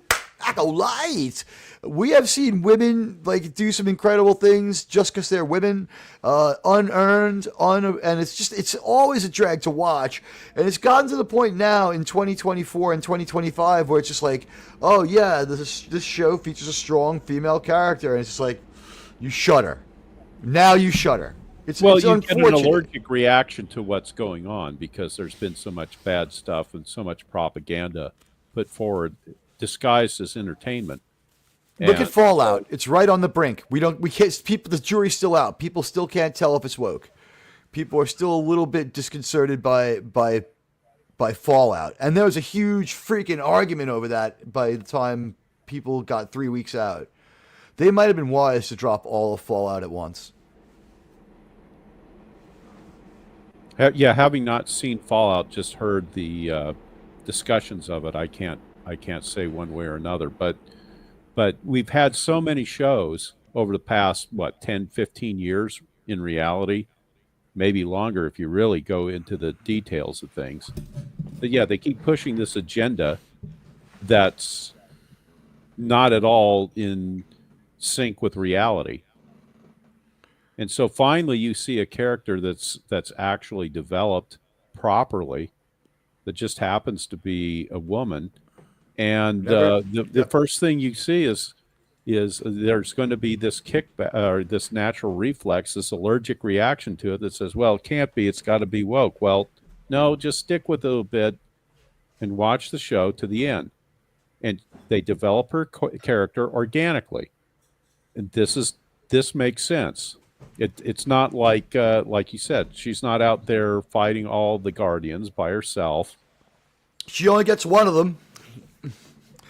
light. We have seen women like do some incredible things just because they're women, unearned, and it's always a drag to watch. And it's gotten to the point now in 2024 and 2025 where it's just like, oh yeah, this show features a strong female character, and it's just like, you shudder. Now you shudder. It's Well, it's you get an unfortunate. allergic reaction to what's going on because there's been so much bad stuff and so much propaganda put forward disguised as entertainment. Look at And Fallout. It's right on the brink. We can't, people, the jury's still out. People still can't tell if it's woke. People are still a little bit disconcerted by Fallout. And there was a huge freaking argument over that by the time people got 3 weeks out. They might have been wise to drop all of Fallout at once. yeah, having not seen Fallout, just heard the discussions of it, I can't say one way or another. But we've had so many shows over the past, 10, 15 years in reality, maybe longer if you really go into the details of things. But yeah, they keep pushing this agenda that's not at all in sync with reality. And so finally you see a character that's actually developed properly that just happens to be a woman. And the first thing you see is there's going to be this kickback or this natural reflex, this allergic reaction to it that says, well, it can't be, it's got to be woke. Well, no, just stick with it a little bit and watch the show to the end. And they develop her character organically. And this makes sense. It's not like you said, she's not out there fighting all the Guardians by herself. She only gets one of them.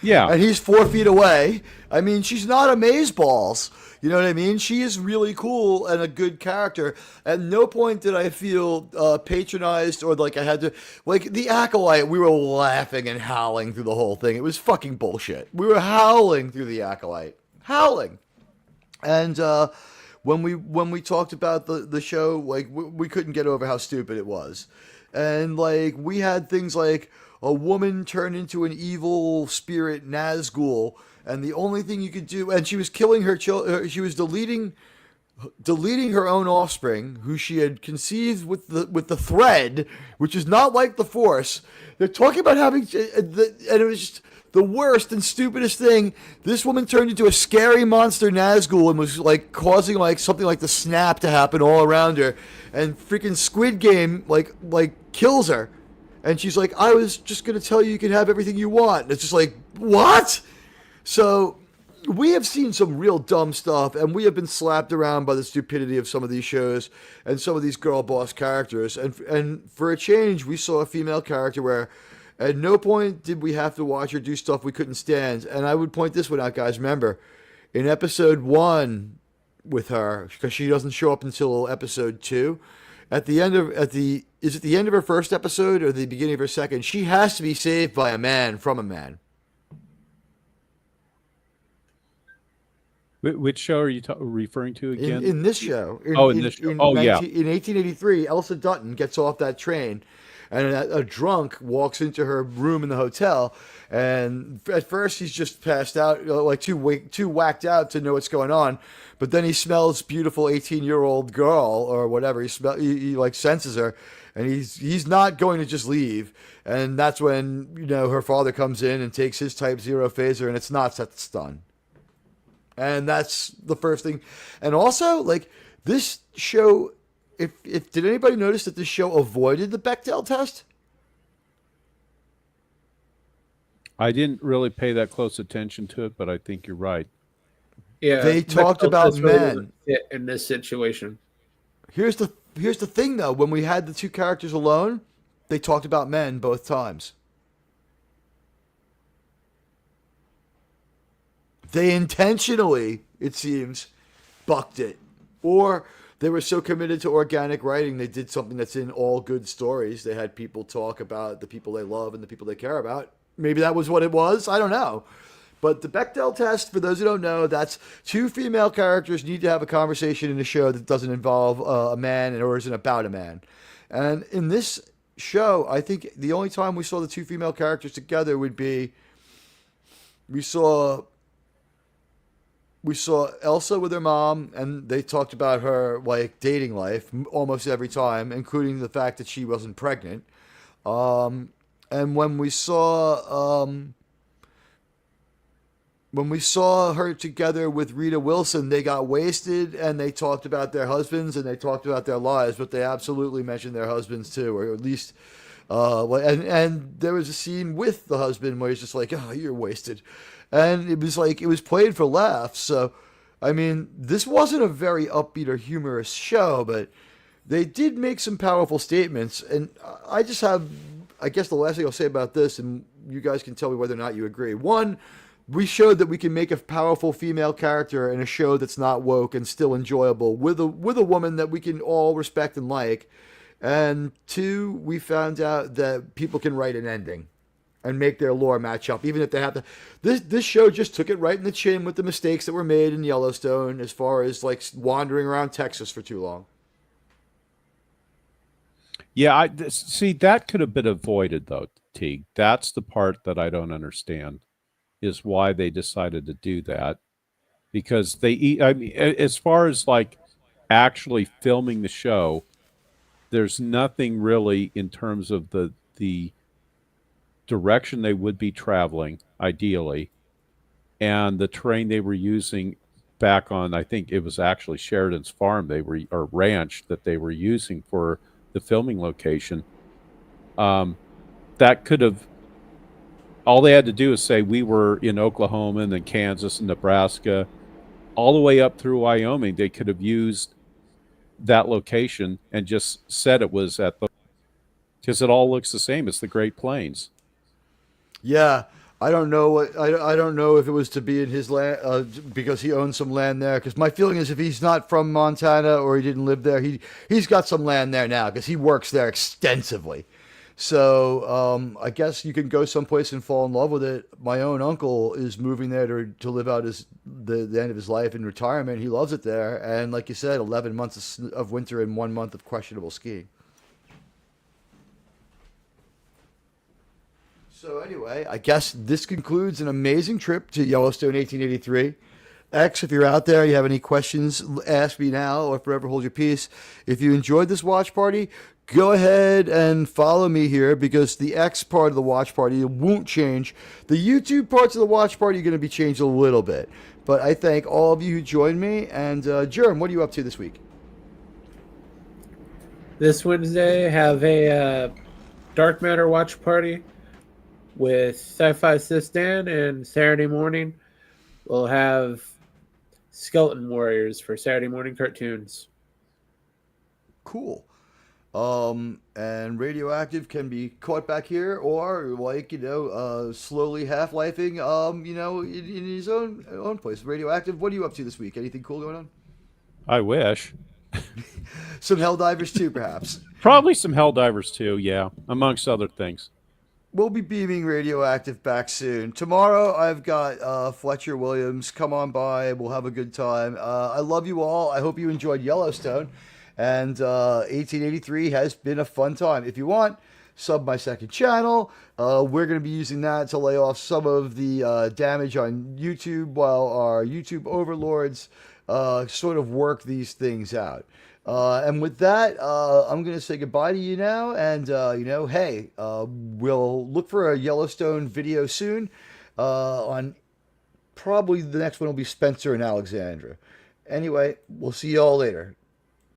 Yeah. And he's 4 feet away. I mean, she's not amazeballs. You know what I mean? She is really cool and a good character. At no point did I feel patronized or like I had to. Like, the Acolyte, we were laughing and howling through the whole thing. It was fucking bullshit. We were howling through the Acolyte. Howling. And when we talked about the show, like, we couldn't get over how stupid it was. And, like, we had things like a woman turned into an evil spirit Nazgul, and the only thing you could do, and she was killing her children. She was deleting her own offspring, who she had conceived with the thread, which is not like the Force. They're talking about having, and it was just the worst and stupidest thing. This woman turned into a scary monster Nazgul and was like causing like something like the snap to happen all around her, and freaking Squid Game like kills her. And she's like, I was just going to tell you you can have everything you want. And it's just like, what? So we have seen some real dumb stuff, and we have been slapped around by the stupidity of some of these shows and some of these girl boss characters. And for a change, we saw a female character where at no point did we have to watch her do stuff we couldn't stand. And I would point this one out, guys. Remember, in episode 1 with her, because she doesn't show up until episode 2, at the end of is it the end of her first episode or the beginning of her second? She has to be saved by a man from a man. Which show are you referring to again? In this show. In this show. In yeah. In 1883, Elsa Dutton gets off that train, and a drunk walks into her room in the hotel. And at first, he's just passed out, like too whacked out to know what's going on. But then he smells beautiful 18-year-old girl or whatever. He like senses her, and he's not going to just leave. And that's when her father comes in and takes his Type 0 phaser, and it's not set to stun. And that's the first thing. And also, like, this show, if did anybody notice that this show avoided the Bechdel test? I didn't really pay that close attention to it, but I think you're right. Yeah, they talked about men in this situation. Here's the thing, though. When we had the two characters alone, they talked about men both times. They intentionally, it seems, bucked it. Or they were so committed to organic writing, they did something that's in all good stories. They had people talk about the people they love and the people they care about. Maybe that was what it was. I don't know. But the Bechdel test, for those who don't know, that's two female characters need to have a conversation in a show that doesn't involve a man or isn't about a man. And in this show, I think the only time we saw the two female characters together would be we saw Elsa with her mom, and they talked about her like dating life almost every time, including the fact that she wasn't pregnant. And when we saw her together with Rita Wilson, they got wasted and they talked about their husbands and they talked about their lives, but they absolutely mentioned their husbands too, or at least. And there was a scene with the husband where he's just like, "Oh, you're wasted." And it was played for laughs. So, I mean, this wasn't a very upbeat or humorous show, but they did make some powerful statements. And I guess the last thing I'll say about this, and you guys can tell me whether or not you agree. One, we showed that we can make a powerful female character in a show that's not woke and still enjoyable with a woman that we can all respect and like. And two, we found out that people can write an ending and make their lore match up, even if they have to. This show just took it right in the chin with the mistakes that were made in Yellowstone, as far as like wandering around Texas for too long. Yeah, see, that could have been avoided though, Teague. That's the part that I don't understand, is why they decided to do that, because I mean, as far as like actually filming the show, there's nothing really in terms of the direction they would be traveling, ideally, and the terrain they were using back on, I think it was actually Sheridan's farm or ranch that they were using for the filming location. That could have, all they had to do is say we were in Oklahoma and then Kansas and Nebraska, all the way up through Wyoming. They could have used that location and just said it was because it all looks the same. It's the Great Plains. Yeah, I don't know what I don't know if it was to be in his land because he owns some land there. Because my feeling is if he's not from Montana or he didn't live there, he's got some land there now because he works there extensively. So I guess you can go someplace and fall in love with it. My own uncle is moving there to live out the end of his life in retirement. He loves it there, and like you said, 11 months of winter and 1 month of questionable skiing. So anyway, I guess this concludes an amazing trip to Yellowstone 1883. X, if you're out there, you have any questions, ask me now or forever hold your peace. If you enjoyed this watch party, go ahead and follow me here because the X part of the watch party won't change. The YouTube parts of the watch party are going to be changed a little bit. But I thank all of you who joined me. And Jerm, what are you up to this week? This Wednesday, have a Dark Matter watch party with Sci-Fi Sis Dan, and Saturday morning we'll have Skeleton Warriors for Saturday morning cartoons. Cool. And Radioactive can be caught back here or slowly half-lifing, in his own place. Radioactive, what are you up to this week? Anything cool going on? I wish. Some Helldivers too, perhaps. Probably some Helldivers too, yeah, amongst other things. We'll be beaming Radioactive back soon. Tomorrow, I've got Fletcher Williams. Come on by. We'll have a good time. I love you all. I hope you enjoyed Yellowstone. And 1883 has been a fun time. If you want, sub my second channel. We're going to be using that to lay off some of the damage on YouTube while our YouTube overlords sort of work these things out. And with that, I'm going to say goodbye to you now. And, hey, we'll look for a Yellowstone video soon. On probably the next one will be Spencer and Alexandra. Anyway, we'll see you all later.